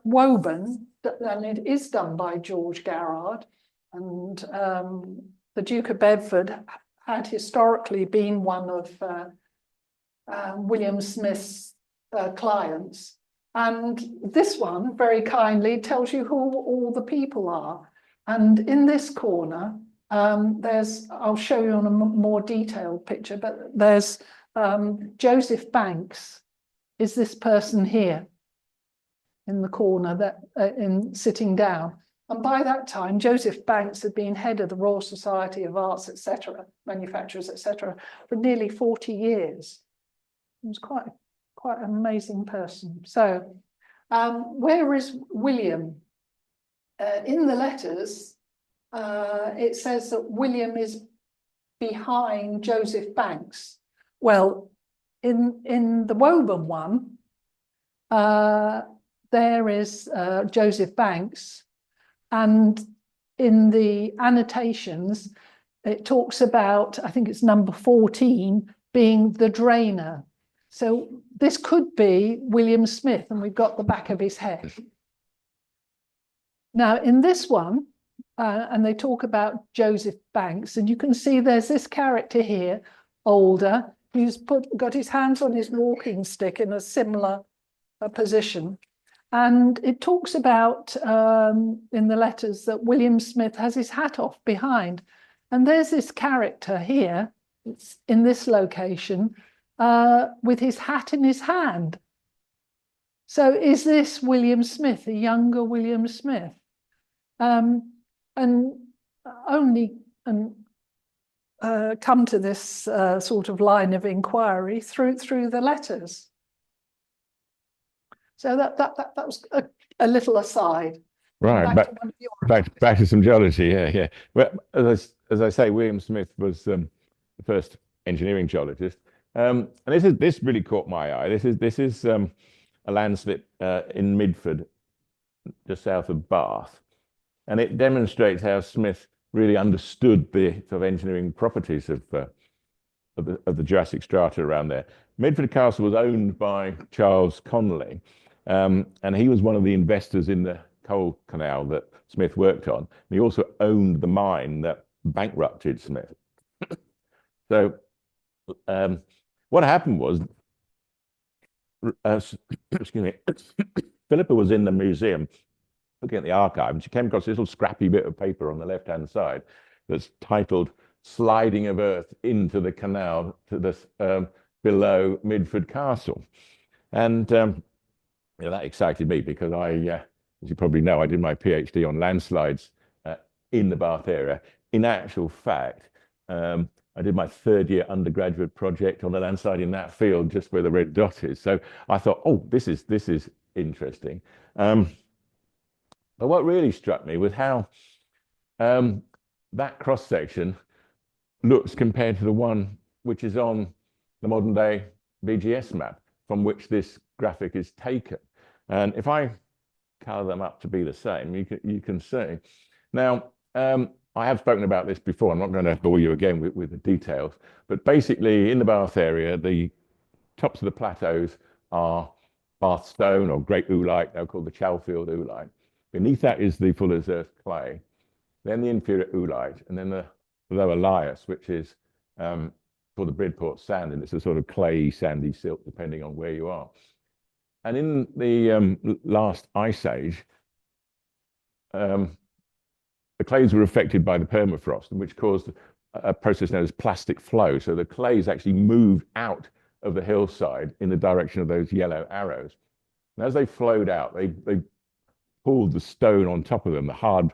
Woburn, and it is done by George Garrard, and the Duke of Bedford had historically been one of William Smith's clients. And this one, very kindly, tells you who all the people are. And in this corner, there's, I'll show you on a more detailed picture, but there's Joseph Banks is this person here in the corner that in sitting down. And by that time, Joseph Banks had been head of the Royal Society of Arts, etc., manufacturers, etc., for nearly 40 years. He was quite an amazing person. So where is William? In the letters, it says that William is behind Joseph Banks. Well, in the Woburn one, there is Joseph Banks, and in the annotations, it talks about, I think it's number 14, being the drainer. So this could be William Smith, and we've got the back of his head. Now, in this one, and they talk about Joseph Banks, and you can see there's this character here, older, who's got his hands on his walking stick in a similar position. And it talks about, in the letters, that William Smith has his hat off behind. And there's this character here, it's in this location, with his hat in his hand. So is this William Smith, a younger William Smith? And only come to this sort of line of inquiry through the letters. So that was a little aside. Right, back to some geology. Yeah. Well, as I say, William Smith was the first engineering geologist, and this really caught my eye. This is a landslip in Midford, just south of Bath, and it demonstrates how Smith really understood the sort of engineering properties of the Jurassic strata around there. Midford Castle was owned by Charles Connolly, and he was one of the investors in the coal canal that Smith worked on. He also owned the mine that bankrupted Smith. So what happened was, excuse me, Phillipa was in the museum looking at the archive, and she came across this little scrappy bit of paper on the left-hand side that's titled "Sliding of Earth into the Canal to the below Midford Castle," and that excited me because I, as you probably know, I did my PhD on landslides in the Bath area. In actual fact, I did my 3rd-year undergraduate project on the landslide in that field, just where the red dot is. So I thought, oh, this is interesting. But what really struck me was how that cross section looks compared to the one which is on the modern day BGS map from which this graphic is taken. And if I color them up to be the same, you can see. Now, I have spoken about this before. I'm not going to bore you again with the details, but basically in the Bath area, the tops of the plateaus are Bath stone or great oolite, now called the Chalfield oolite. Beneath that is the Fuller's Earth clay, then the inferior oolite, and then the lower lias, which is called the Bridport sand, and it's a sort of clay, sandy silt, depending on where you are. And in the last ice age, the clays were affected by the permafrost, which caused a process known as plastic flow. So the clays actually moved out of the hillside in the direction of those yellow arrows. And as they flowed out, they pulled the stone on top of them, the hard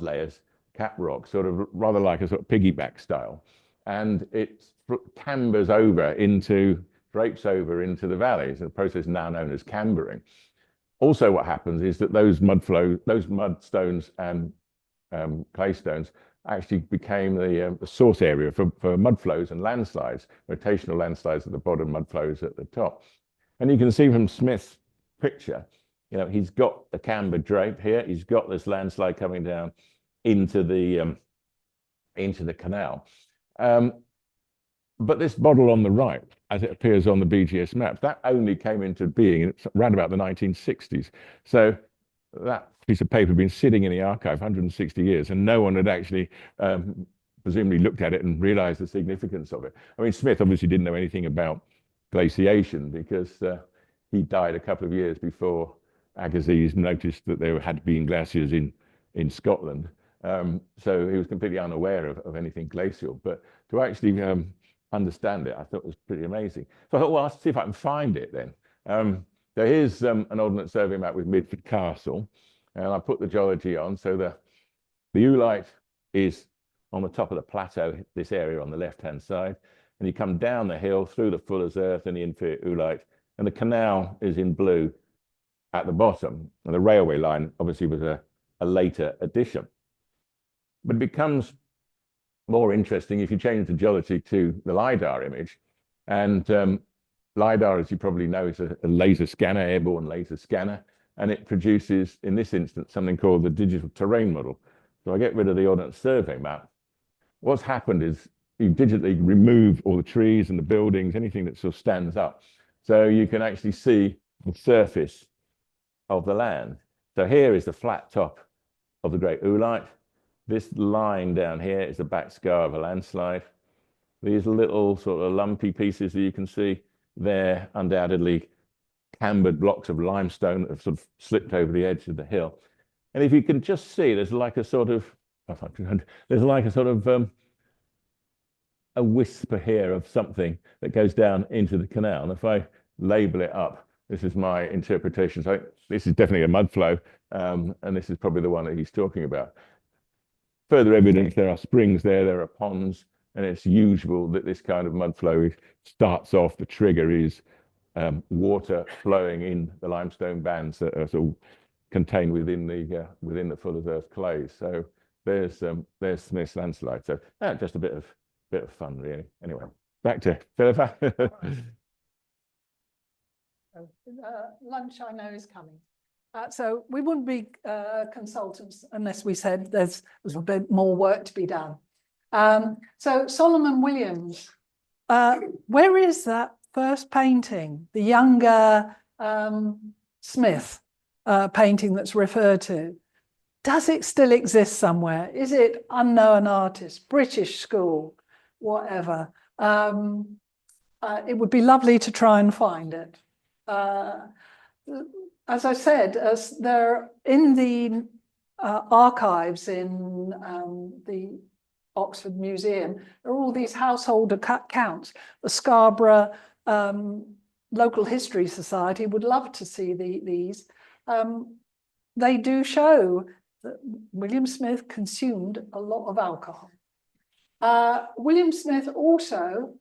layers, cap rock, sort of rather like a sort of piggyback style. And it cambers over drapes over into the valleys, a process now known as cambering. Also, what happens is that those mudstones and clay stones actually became the source area for mud flows and landslides, rotational landslides at the bottom, mud flows at the top. And you can see from Smith's picture, he's got the camber drape here. He's got this landslide coming down into the canal. But this model on the right, as it appears on the BGS maps, that only came into being around about the 1960s. So that piece of paper had been sitting in the archive 160 years, and no one had actually presumably looked at it and realized the significance of it. I mean, Smith obviously didn't know anything about glaciation because he died a couple of years before Agassiz noticed that there had been glaciers in Scotland. So he was completely unaware of anything glacial. But to actually understand it, I thought was pretty amazing. So I thought, well, I'll see if I can find it then. So here's an Ordnance Survey map with Midford Castle, and I put the geology on. So the oolite is on the top of the plateau, this area on the left-hand side, and you come down the hill through the Fuller's Earth and the inferior oolite, and the canal is in blue at the bottom, and the railway line obviously was a later addition. But it becomes more interesting if you change the geology to the LiDAR image. And LiDAR, as you probably know, is a laser scanner, airborne laser scanner, and it produces, in this instance, something called the digital terrain model. So I get rid of the Ordnance Survey map. What's happened is you digitally remove all the trees and the buildings, anything that sort of stands up. So you can actually see the surface of the land. So here is the flat top of the Great Oolite. This line down here is the back scar of a landslide. These little sort of lumpy pieces that you can see, they're undoubtedly cambered blocks of limestone that have sort of slipped over the edge of the hill. And if you can just see, there's like a sort of a whisper here of something that goes down into the canal. And if I label it up, this is my interpretation. So this is definitely a mud flow, and this is probably the one that he's talking about. Further evidence, there are springs there are ponds, and it's usual that this kind of mud flow starts off, the trigger is water flowing in the limestone bands that are sort of contained within the Fuller's Earth clays. So there's Smith's landslide. So just a bit of fun, really. Anyway, back to Phillipa. Lunch, I know, is coming. So we wouldn't be consultants unless we said there's a bit more work to be done. So Solomon Williams, where is that first painting, the younger Smith painting that's referred to? Does it still exist somewhere? Is it unknown artist, British school, whatever? It would be lovely to try and find it. As I said, they're in the archives in the Oxford Museum. There are all these household accounts. The Scarborough Local History Society would love to see these. They do show that William Smith consumed a lot of alcohol. William Smith also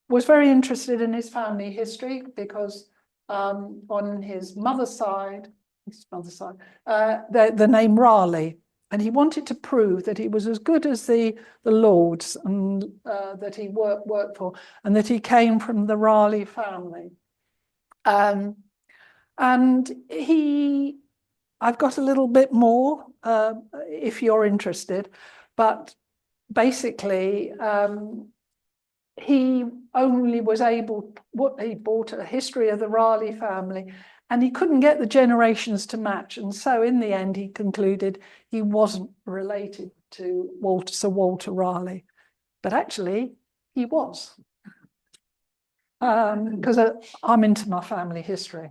was very interested in his family history because on his mother's side, the name Raleigh, and he wanted to prove that he was as good as the lords and that he worked for, and that he came from the Raleigh family. And I've got a little bit more if you're interested, but basically he only was able, he bought a history of the Raleigh family, and he couldn't get the generations to match. And so in the end, he concluded he wasn't related to Sir Walter Raleigh, but actually he was, because I'm into my family history.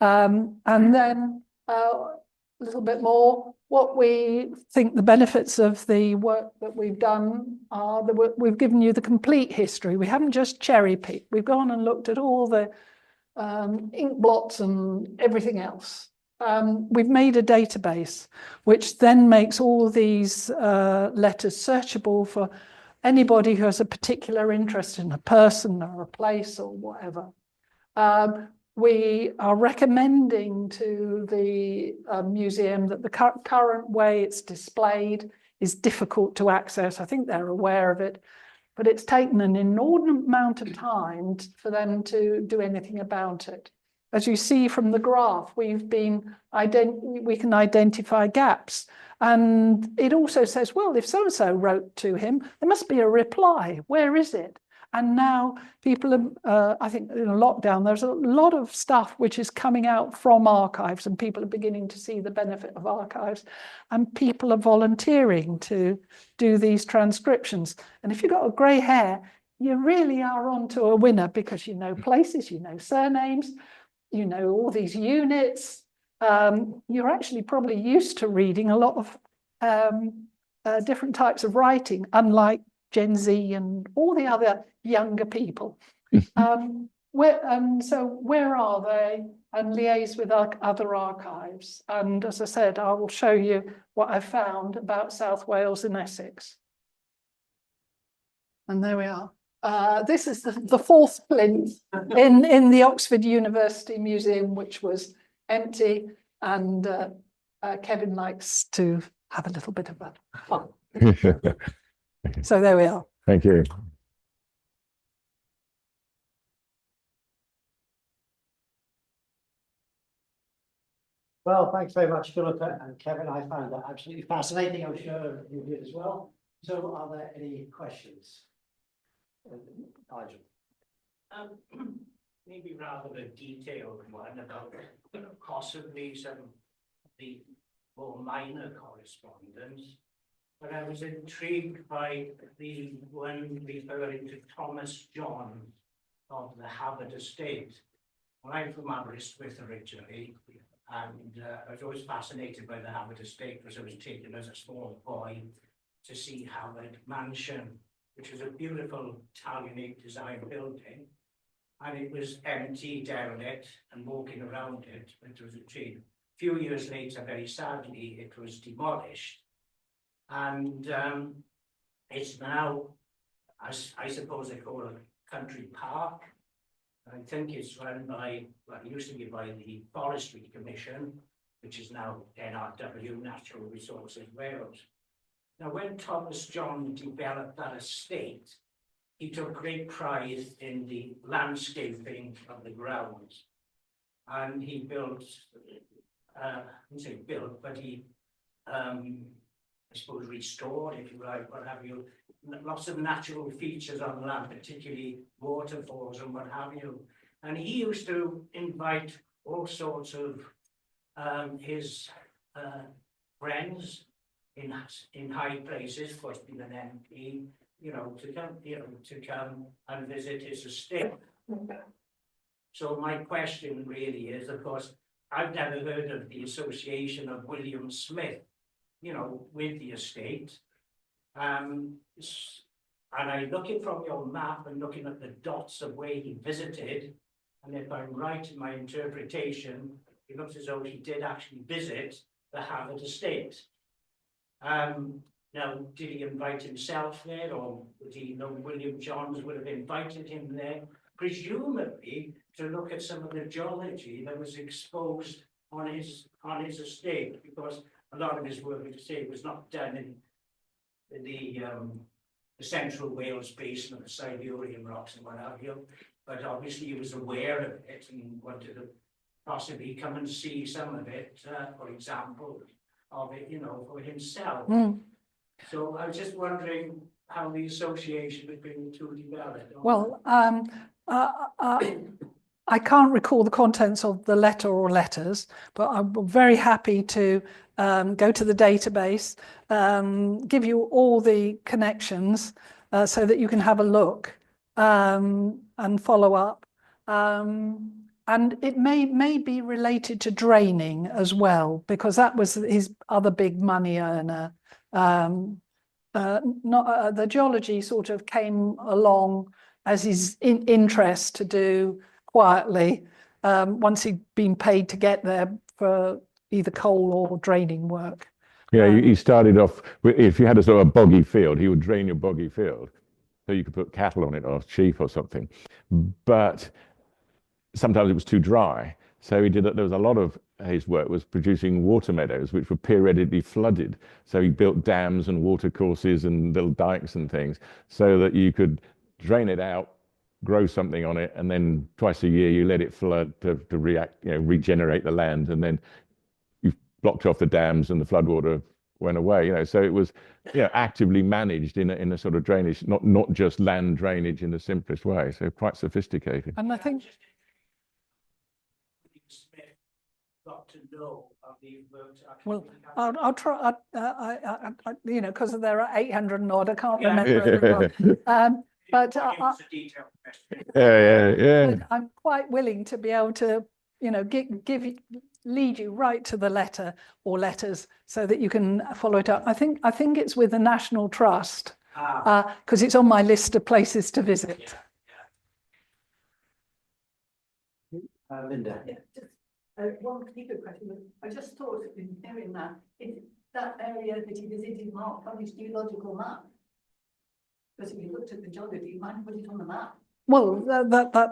And then a little bit more, what we think the benefits of the work that we've done are that we've given you the complete history. We haven't just cherry picked. We've gone and looked at all the ink blots and everything else. We've made a database which then makes all these letters searchable for anybody who has a particular interest in a person or a place or whatever. We are recommending to the museum that the current way it's displayed is difficult to access. I think they're aware of it, but it's taken an inordinate amount of time for them to do anything about it. As you see from the graph, we can identify gaps. And it also says, well, if so-and-so wrote to him, there must be a reply. Where is it? And now people are, I think in a lockdown, there's a lot of stuff which is coming out from archives, and people are beginning to see the benefit of archives, and people are volunteering to do these transcriptions. And if you've got a grey hair, you really are onto a winner, because you know places, you know surnames, you know all these units. You're actually probably used to reading a lot of different types of writing, unlike Gen Z and all the other younger people. So where are they? And liaise with our other archives. And as I said, I will show you what I found about South Wales and Essex. And there we are. This is the fourth plinth in the Oxford University Museum, which was empty. And Kevin likes to have a little bit of fun. So there we are. Thank you. Well, thanks very much, Phillipa and Kevin. I found that absolutely fascinating. I'm sure you did as well. So are there any questions? Nigel. Maybe rather a detailed one about possibly some of the more minor correspondence. But I was intrigued by the one referring to Thomas John of the Havard estate. Well, I'm from Aberystwyth originally, and I was always fascinated by the Havard estate because I was taken as a small boy to see Havard Mansion, which was a beautiful Italianate design building. And it was empty, derelict, and walking around it, it was a tree. A few years later, very sadly, it was demolished. And it's now, as I suppose they call it, a country park. I think it's run by, well, it used to be by the Forestry Commission, which is now NRW, Natural Resources Wales. Now, when Thomas John developed that estate, he took great pride in the landscaping of the grounds. And he built, I wouldn't say built, but he, I suppose, restored, if you like, what have you, lots of natural features on the land, particularly waterfalls and what have you. And he used to invite all sorts of his friends in high places, of course, being an MP, to come and visit his estate. So my question really is, of course, I've never heard of the association of William Smith, with the estate. And I'm looking from your map and looking at the dots of where he visited, and if I'm right in my interpretation, it looks as though he did actually visit the Havard estate. Now, did he invite himself there, or would he know William Johns would have invited him there? Presumably to look at some of the geology that was exposed on his estate, because a lot of his work, as I say, was not done in the Central Wales basin of the Silurian rocks and what have you. But obviously he was aware of it and wanted to possibly come and see some of it, for example, of it, you know, for himself. So I was just wondering how the association between the two developed. Well, I can't recall the contents of the letter or letters, but I'm very happy to go to the database, give you all the connections so that you can have a look and follow up. And it may be related to draining as well, because that was his other big money earner. The geology sort of came along as his interest to do quietly once he'd been paid to get there for either coal or draining work. Yeah, he started off if you had a sort of boggy field, he would drain your boggy field so you could put cattle on it or sheep or something. But sometimes it was too dry. So he did that. There was a lot of his work was producing water meadows, which were periodically flooded. So he built dams and water courses and little dikes and things so that you could drain it out, grow something on it, and then twice a year you let it flood to react, you know, regenerate the land, and then you blocked off the dams and the floodwater went away. You know, so it was, you know, actively managed in a sort of drainage, not just land drainage in the simplest way. So quite sophisticated. And I think Smith got to know of the works. well, I'll try. You know, because there are 800 and odd, I can't Yeah. remember everyone. But yeah. I'm quite willing to be able to, you know, lead you right to the letter or letters so that you can follow it up. I think it's with the National Trust because it's on my list of places to visit. Linda. Yeah, just one particular question. I just thought in hearing that, is that area that he visited marked on his geological map? Because if you looked at the geology, you might put it on the map. Well,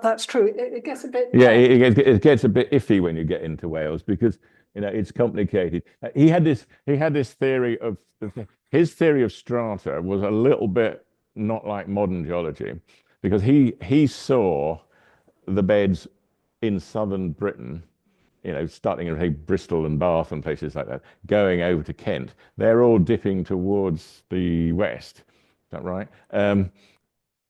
that's true. It gets a bit. Yeah, it gets a bit iffy when you get into Wales because, you know, it's complicated. He had this theory of his theory of strata was a little bit not like modern geology because he saw the beds in southern Britain, you know, starting in, say, Bristol and Bath and places like that, going over to Kent. They're all dipping towards the west. Is that right?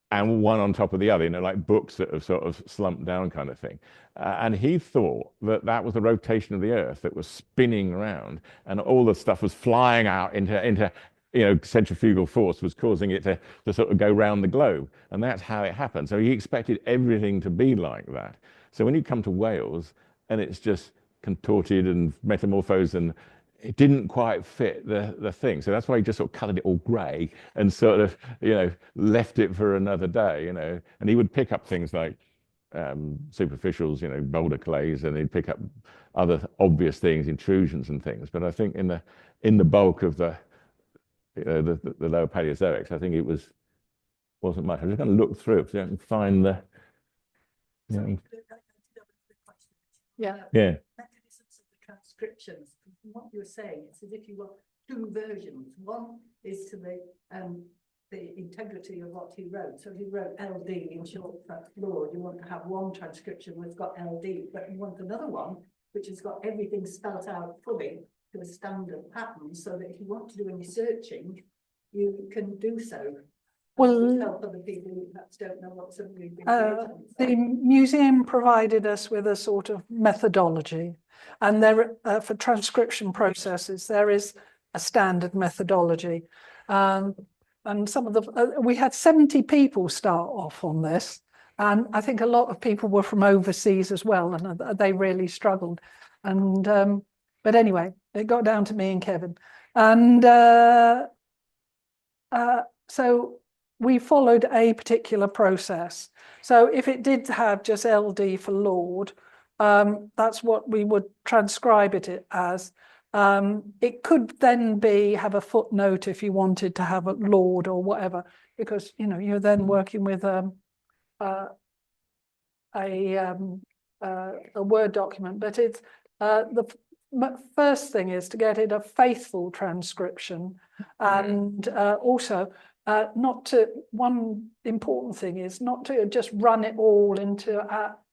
And one on top of the other, you know, like books that have sort of slumped down kind of thing. And he thought that was the rotation of the Earth that was spinning around, and all the stuff was flying out into you know, centrifugal force was causing it to sort of go round the globe, and that's how it happened. So he expected everything to be like that. So when you come to Wales and it's just contorted and metamorphosed and it didn't quite fit the thing. So that's why he just sort of colored it all grey and sort of, you know, left it for another day, you know. And he would pick up things like superficials, you know, boulder clays, and he'd pick up other obvious things, intrusions and things. But I think in the bulk of the lower Paleozoics, I think it wasn't much. I'm just going to look through it so I can find the. You know, Yeah. yeah. Mechanisms of the transcriptions. From what you're saying, it's as if you got two versions. One is to the integrity of what he wrote. So he wrote LD in short for Lord. You want to have one transcription which has got LD, but you want another one which has got everything spelt out fully to a standard pattern, so that if you want to do any searching, you can do so. Well, Help other people who perhaps don't know what somebody's been the museum provided us with a sort of methodology, and there for transcription processes there is a standard methodology, and some of the we had 70 people start off on this, and I think a lot of people were from overseas as well, and they really struggled, and but anyway, it got down to me and Kevin, and so we followed a particular process. So if it did have just LD for Lord, that's what we would transcribe it as. It could then have a footnote if you wanted to have a Lord or whatever, because you're then working with a Word document. But it's first thing is to get it a faithful transcription, and also one important thing is not to just run it all into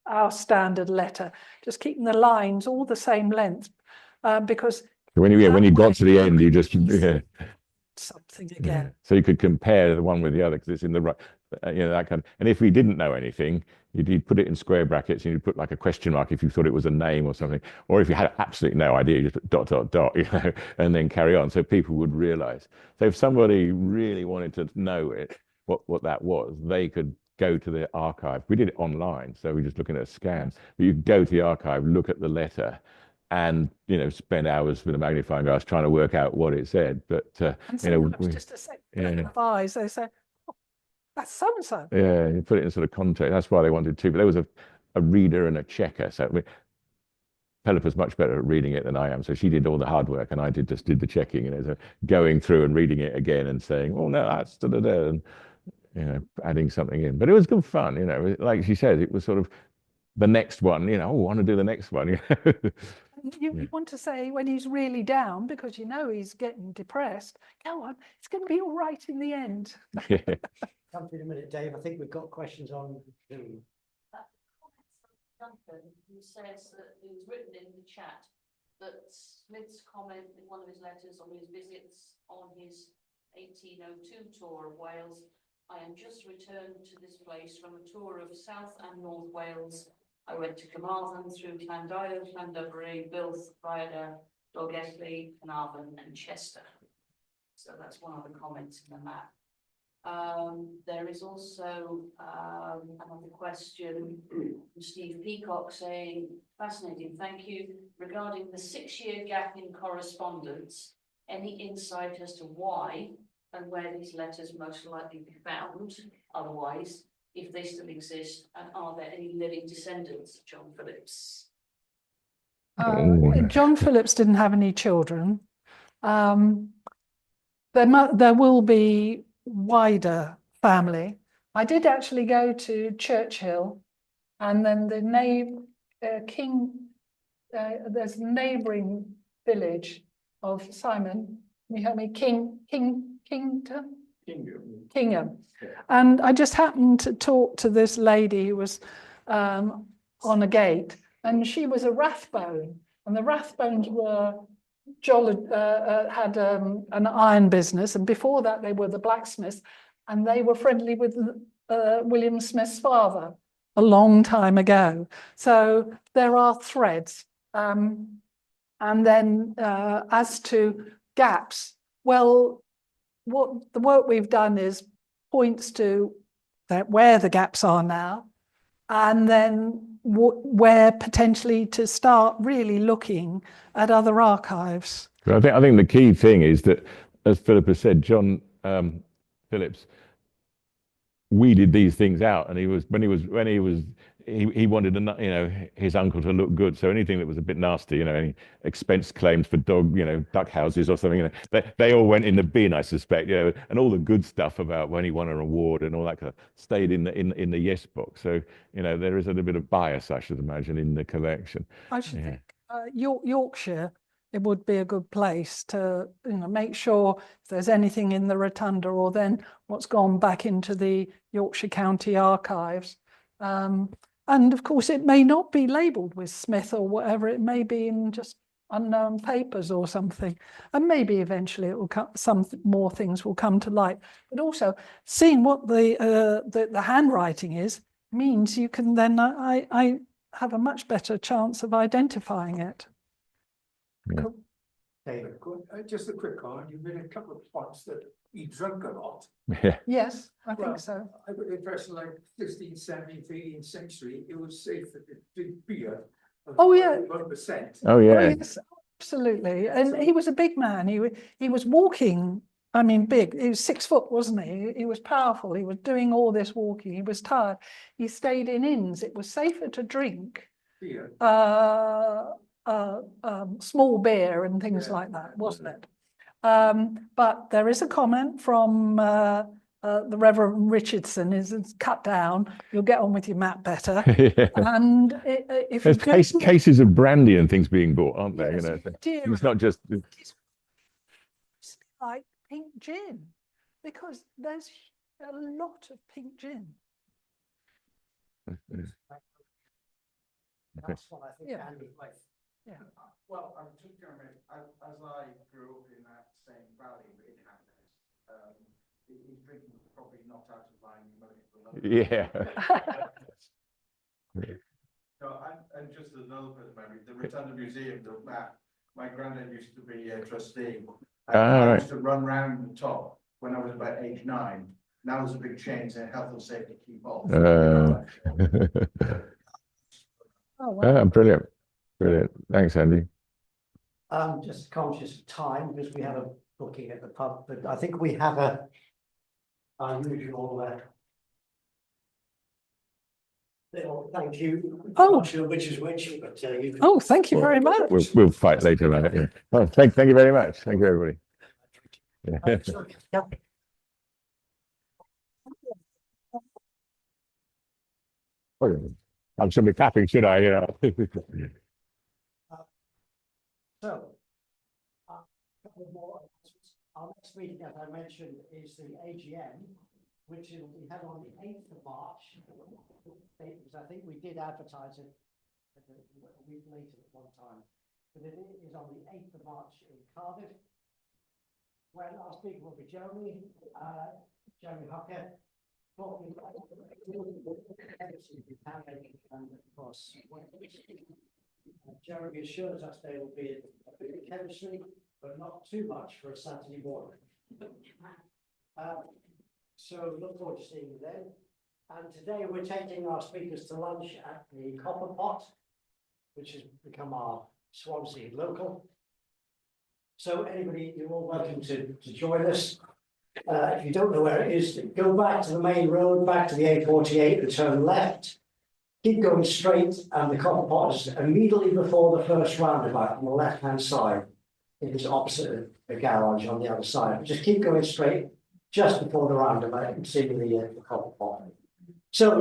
our standard letter, just keeping the lines all the same length, because when you got to the end, you just something again. So you could compare the one with the other because it's in the right, that kind of. And if we didn't know anything, you'd put it in square brackets and you'd put like a question mark if you thought it was a name or something, or if you had absolutely no idea, you just put dot dot dot, and then carry on, so people would realise. So if somebody really wanted to know it, what that was, they could go to the archive. We did it online, so we're just looking at a scan. But you could go to the archive, look at the letter, and spend hours with a magnifying glass trying to work out what it said. But just a second eyes, they say, oh, that's so and so. Yeah, you put it in sort of context. That's why they wanted to. But there was a reader and a checker. So Phillipa's much better at reading it than I am. So she did all the hard work, and I just did the checking. So going through and reading it again and saying, "Oh no, that's da da da," and adding something in. But it was good fun. Like she said, it was sort of the next one. I want to do the next one. You want to say when he's really down, because he's getting depressed, go on, it's going to be all right in the end. Come to you in a minute, Dave. I think we've got questions on Zoom. Duncan, who says that it was written in the chat that Smith's comment in one of his letters on his visits on his 1802 tour of Wales, I am just returned to this place from a tour of South and North Wales. I went to Carmarthen through Llandudno, Llandovery, Bilth, Rhyadr, Dolgelly, Carnarvon and Chester. So that's one of the comments in the map. There is also another question from Steve Peacock saying, fascinating, thank you. Regarding the 6-year gap in correspondence, any insight as to why and where these letters most likely be found, otherwise, if they still exist, and are there any living descendants of John Phillips? John Phillips didn't have any children. There will be wider family. I did actually go to Churchill, and then the there's a neighbouring village of Simon. You heard me, Kingham. And I just happened to talk to this lady who was on a gate, and she was a Rathbone, and the Rathbones were had an iron business, and before that they were the blacksmiths, and they were friendly with William Smith's father a long time ago. So there are threads. And then as to gaps, well, what the work we've done is points to where the gaps are now, and then where potentially to start really looking at other archives. I think the key thing is that, as Phillipa said, John Phillips weeded these things out, and he wanted his uncle to look good. So anything that was a bit nasty, any expense claims for duck houses or something, they all went in the bin, I suspect, and all the good stuff about when he won an award and all that kind of stayed in the yes box. So there is a little bit of bias, I should imagine, in the collection. I should think Yorkshire, it would be a good place to make sure if there's anything in the rotunda, or then what's gone back into the Yorkshire County Archives. And of course, it may not be labelled with Smith or whatever. It may be in just unknown papers or something. And maybe eventually it will come, some more things will come to light. But also, seeing what the handwriting is means you can then I have a much better chance of identifying it. Yeah. Cool. David, Just a quick comment. You've made a couple of points that he drank a lot. Yeah. Yes, I think so. I got the impression like 16th, 17th, 18th century, it was safe that it drink beer. Oh, yeah. 1%. Oh yeah. Oh, yes, absolutely. And he was a big man. He was walking. I mean, big. He was 6 foot, wasn't he? He was powerful. He was doing all this walking. He was tired. He stayed in inns. It was safer to drink. Beer. small beer and things like that, wasn't it? But there is a comment from the Reverend Richardson, is it's cut down, you'll get on with your map better. Yeah. And if you There's do, cases of brandy and things being bought, aren't there? You yes, know, dear, it's not just. it's like pink gin, because there's a lot of pink gin. That's what I think Yeah. Andy likes. Yeah. Well, I'm just going to, as I grew up in that same valley in Hampstead, his drinking was probably not out of line with most of the Yeah. So, and just as another personal memory, the Rotunda Museum, my granddad used to be a trustee. And I used to run round the top when I was about age 9. Now there's a big change in health and safety keep off. Oh, wow. Brilliant. Brilliant. Thanks, Andy. I'm just conscious of time because we have a booking at the pub, but I think we have our usual little thank you. Oh. I'm not sure which is which, but you. Oh, thank you very much. We'll fight later about it. Yeah. Oh, thank you very much. Thank you, everybody. Yeah. Yeah. I should be clapping, should I? Yeah. So, a couple more. Our next meeting, as I mentioned, is the AGM, which will be held on the 8th of March. Because I think we did advertise it a week later at one time, but it is on the 8th of March in Cardiff. When our speaker will be Jeremy Hocker, talking about and of course, Jeremy assures us there will be a bit of chemistry, but not too much for a Saturday morning. So look forward to seeing you then. And today we're taking our speakers to lunch at the Copper Pot, which has become our Swansea local. So anybody, you're all welcome to join us. If you don't know where it is, go back to the main road, back to the A48 and turn left. Keep going straight, and the Copper Pot is immediately before the first roundabout on the left-hand side. It is opposite the garage on the other side. Just keep going straight, just before the roundabout, and see the Copper Pot. So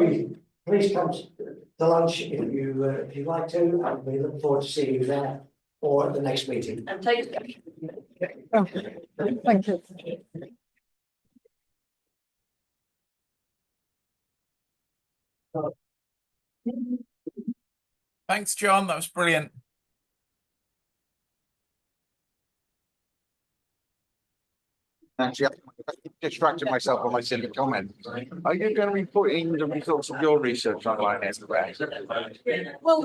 please come to lunch if you like to, and we look forward to seeing you there or at the next meeting. And take. Oh, thank you. Thanks, John. That was brilliant. Actually, I distracted myself on my silly comment. Are you going to be putting the results of your research online everywhere? Well,